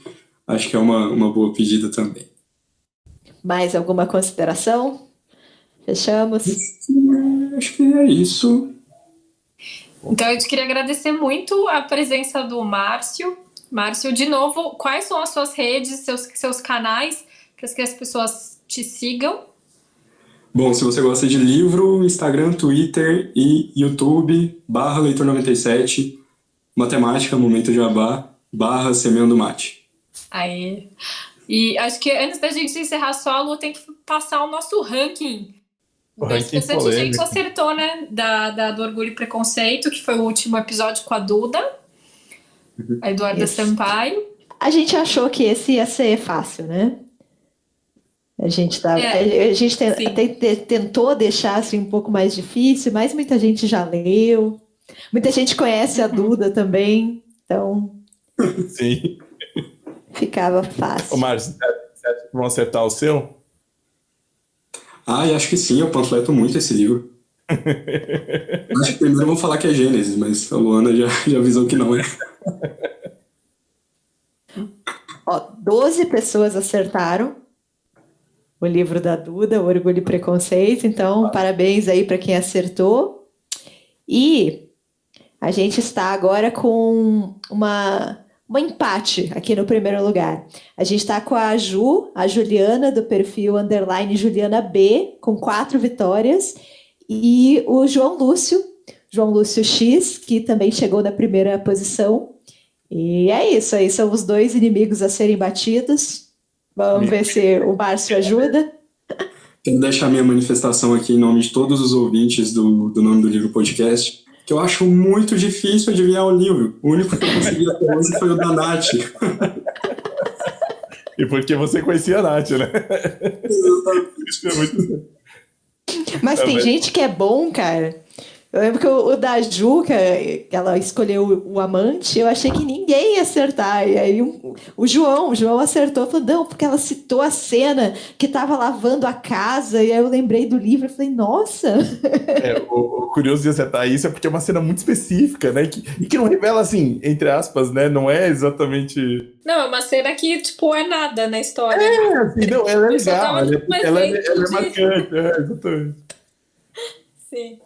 Acho que é uma boa pedida também. Mais alguma consideração? Fechamos? Acho que é isso. Então, eu te queria agradecer muito a presença do Márcio. Márcio, de novo, quais são as suas redes, seus canais, para que as pessoas te sigam? Bom, se você gosta de livro, Instagram, Twitter e YouTube, /leitor97, matemática, momento jabá, /semeando mate. Aí. E acho que antes da gente encerrar só, a Lu tem que passar o nosso ranking. Bastante gente acertou, né? Do Orgulho e Preconceito, que foi o último episódio com a Duda, a Eduarda Sampaio. A gente achou que esse ia ser fácil, né? A gente tentou deixar assim, um pouco mais difícil, mas muita gente já leu. Muita gente conhece a Duda também, então Sim. Ficava fácil. Ô, Márcio, você acha que vão acertar o seu? E acho que sim, eu panfleto muito esse livro. Acho que primeiro vão falar que é Gênesis, mas a Luana já avisou que não é. 12 pessoas acertaram o livro da Duda, o Orgulho e Preconceito, então parabéns aí para quem acertou. E a gente está agora com um empate aqui no primeiro lugar. A gente está com a Juliana, do perfil _Juliana B, com 4 vitórias, e o João Lúcio X, que também chegou na primeira posição. E é isso, aí são os 2 inimigos a serem batidos. Vamos ver se o Márcio ajuda. Quero deixar minha manifestação aqui em nome de todos os ouvintes do Nome do Livro Podcast, que eu acho muito difícil adivinhar o livro. O único que eu consegui até hoje foi o da Nath. E porque você conhecia a Nath, né? Exatamente. Isso é muito... Mas tem gente que é bom, cara. Eu lembro que o da Juca, ela escolheu o amante, eu achei que ninguém ia acertar. E aí o João acertou, falou, não, porque ela citou a cena que tava lavando a casa, e aí eu lembrei do livro, eu falei, nossa! O curioso de acertar isso é porque é uma cena muito específica, né? E que não revela, assim, entre aspas, né? Não é exatamente... Não, é uma cena que, tipo, é nada na história. Assim, não, ela é Eu só legal, tava dando um ela é exemplo marcante, exatamente. Sim.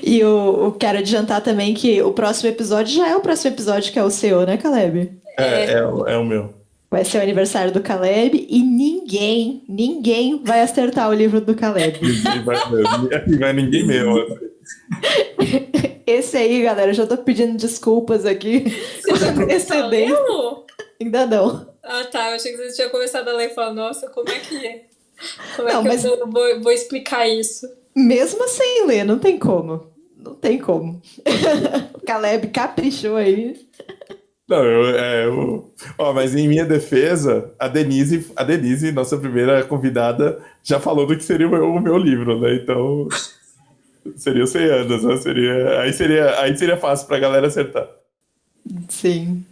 E eu quero adiantar também que o próximo episódio já é o próximo episódio que é o seu, né, Caleb? É o meu. Vai ser o aniversário do Caleb e ninguém vai acertar o livro do Caleb. Ninguém vai ninguém mesmo. Esse aí, galera, eu já tô pedindo desculpas aqui. Excedente. Ainda não. Ah, tá. Eu achei que você tinha começado a ler e falar, nossa, como é que é? Como é Não, que mas- eu vou explicar isso? Mesmo sem ler, não tem como. Não tem como. O Caleb caprichou aí. Não, mas em minha defesa, a Denise, nossa primeira convidada, já falou do que seria o meu livro, né? Então, seria os 100 anos, né? Aí seria fácil pra galera acertar. Sim.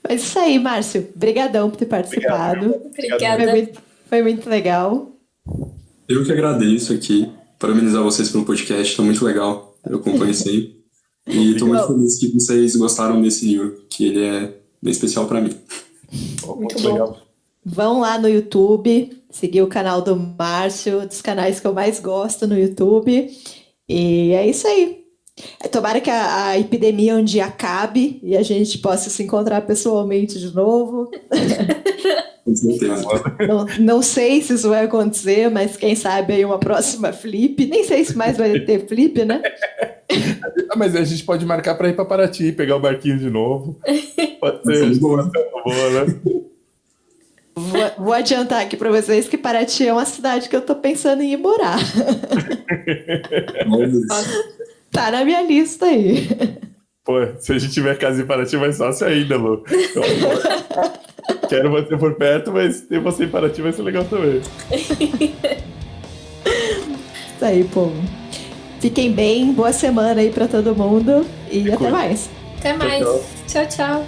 Mas isso aí, Márcio. Brigadão por ter participado. Obrigada. Foi muito legal. Eu que agradeço aqui, parabenizar vocês pelo podcast, tá muito legal, eu acompanho sempre. E tô muito feliz que vocês gostaram desse livro, que ele é bem especial pra mim. Muito bom. Vão lá no YouTube, seguir o canal do Márcio, dos canais que eu mais gosto no YouTube. E é isso aí. Tomara que a epidemia um dia acabe e a gente possa se encontrar pessoalmente de novo. Com certeza. Não sei se isso vai acontecer, mas quem sabe aí uma próxima flip. Nem sei se mais vai ter flip, né? Mas a gente pode marcar pra ir pra Paraty, pegar o barquinho de novo. Pode ser boa, né? Vou adiantar aqui para vocês que Paraty é uma cidade que eu tô pensando em ir morar. Tá na minha lista aí. Pô, se a gente tiver casa em Paraty, vai fácil ainda, Lu. Quero você por perto, mas ter você em Paraty vai ser legal também. Isso aí, povo. Fiquem bem, boa semana aí para todo mundo e até mais. Até mais. Tchau, tchau.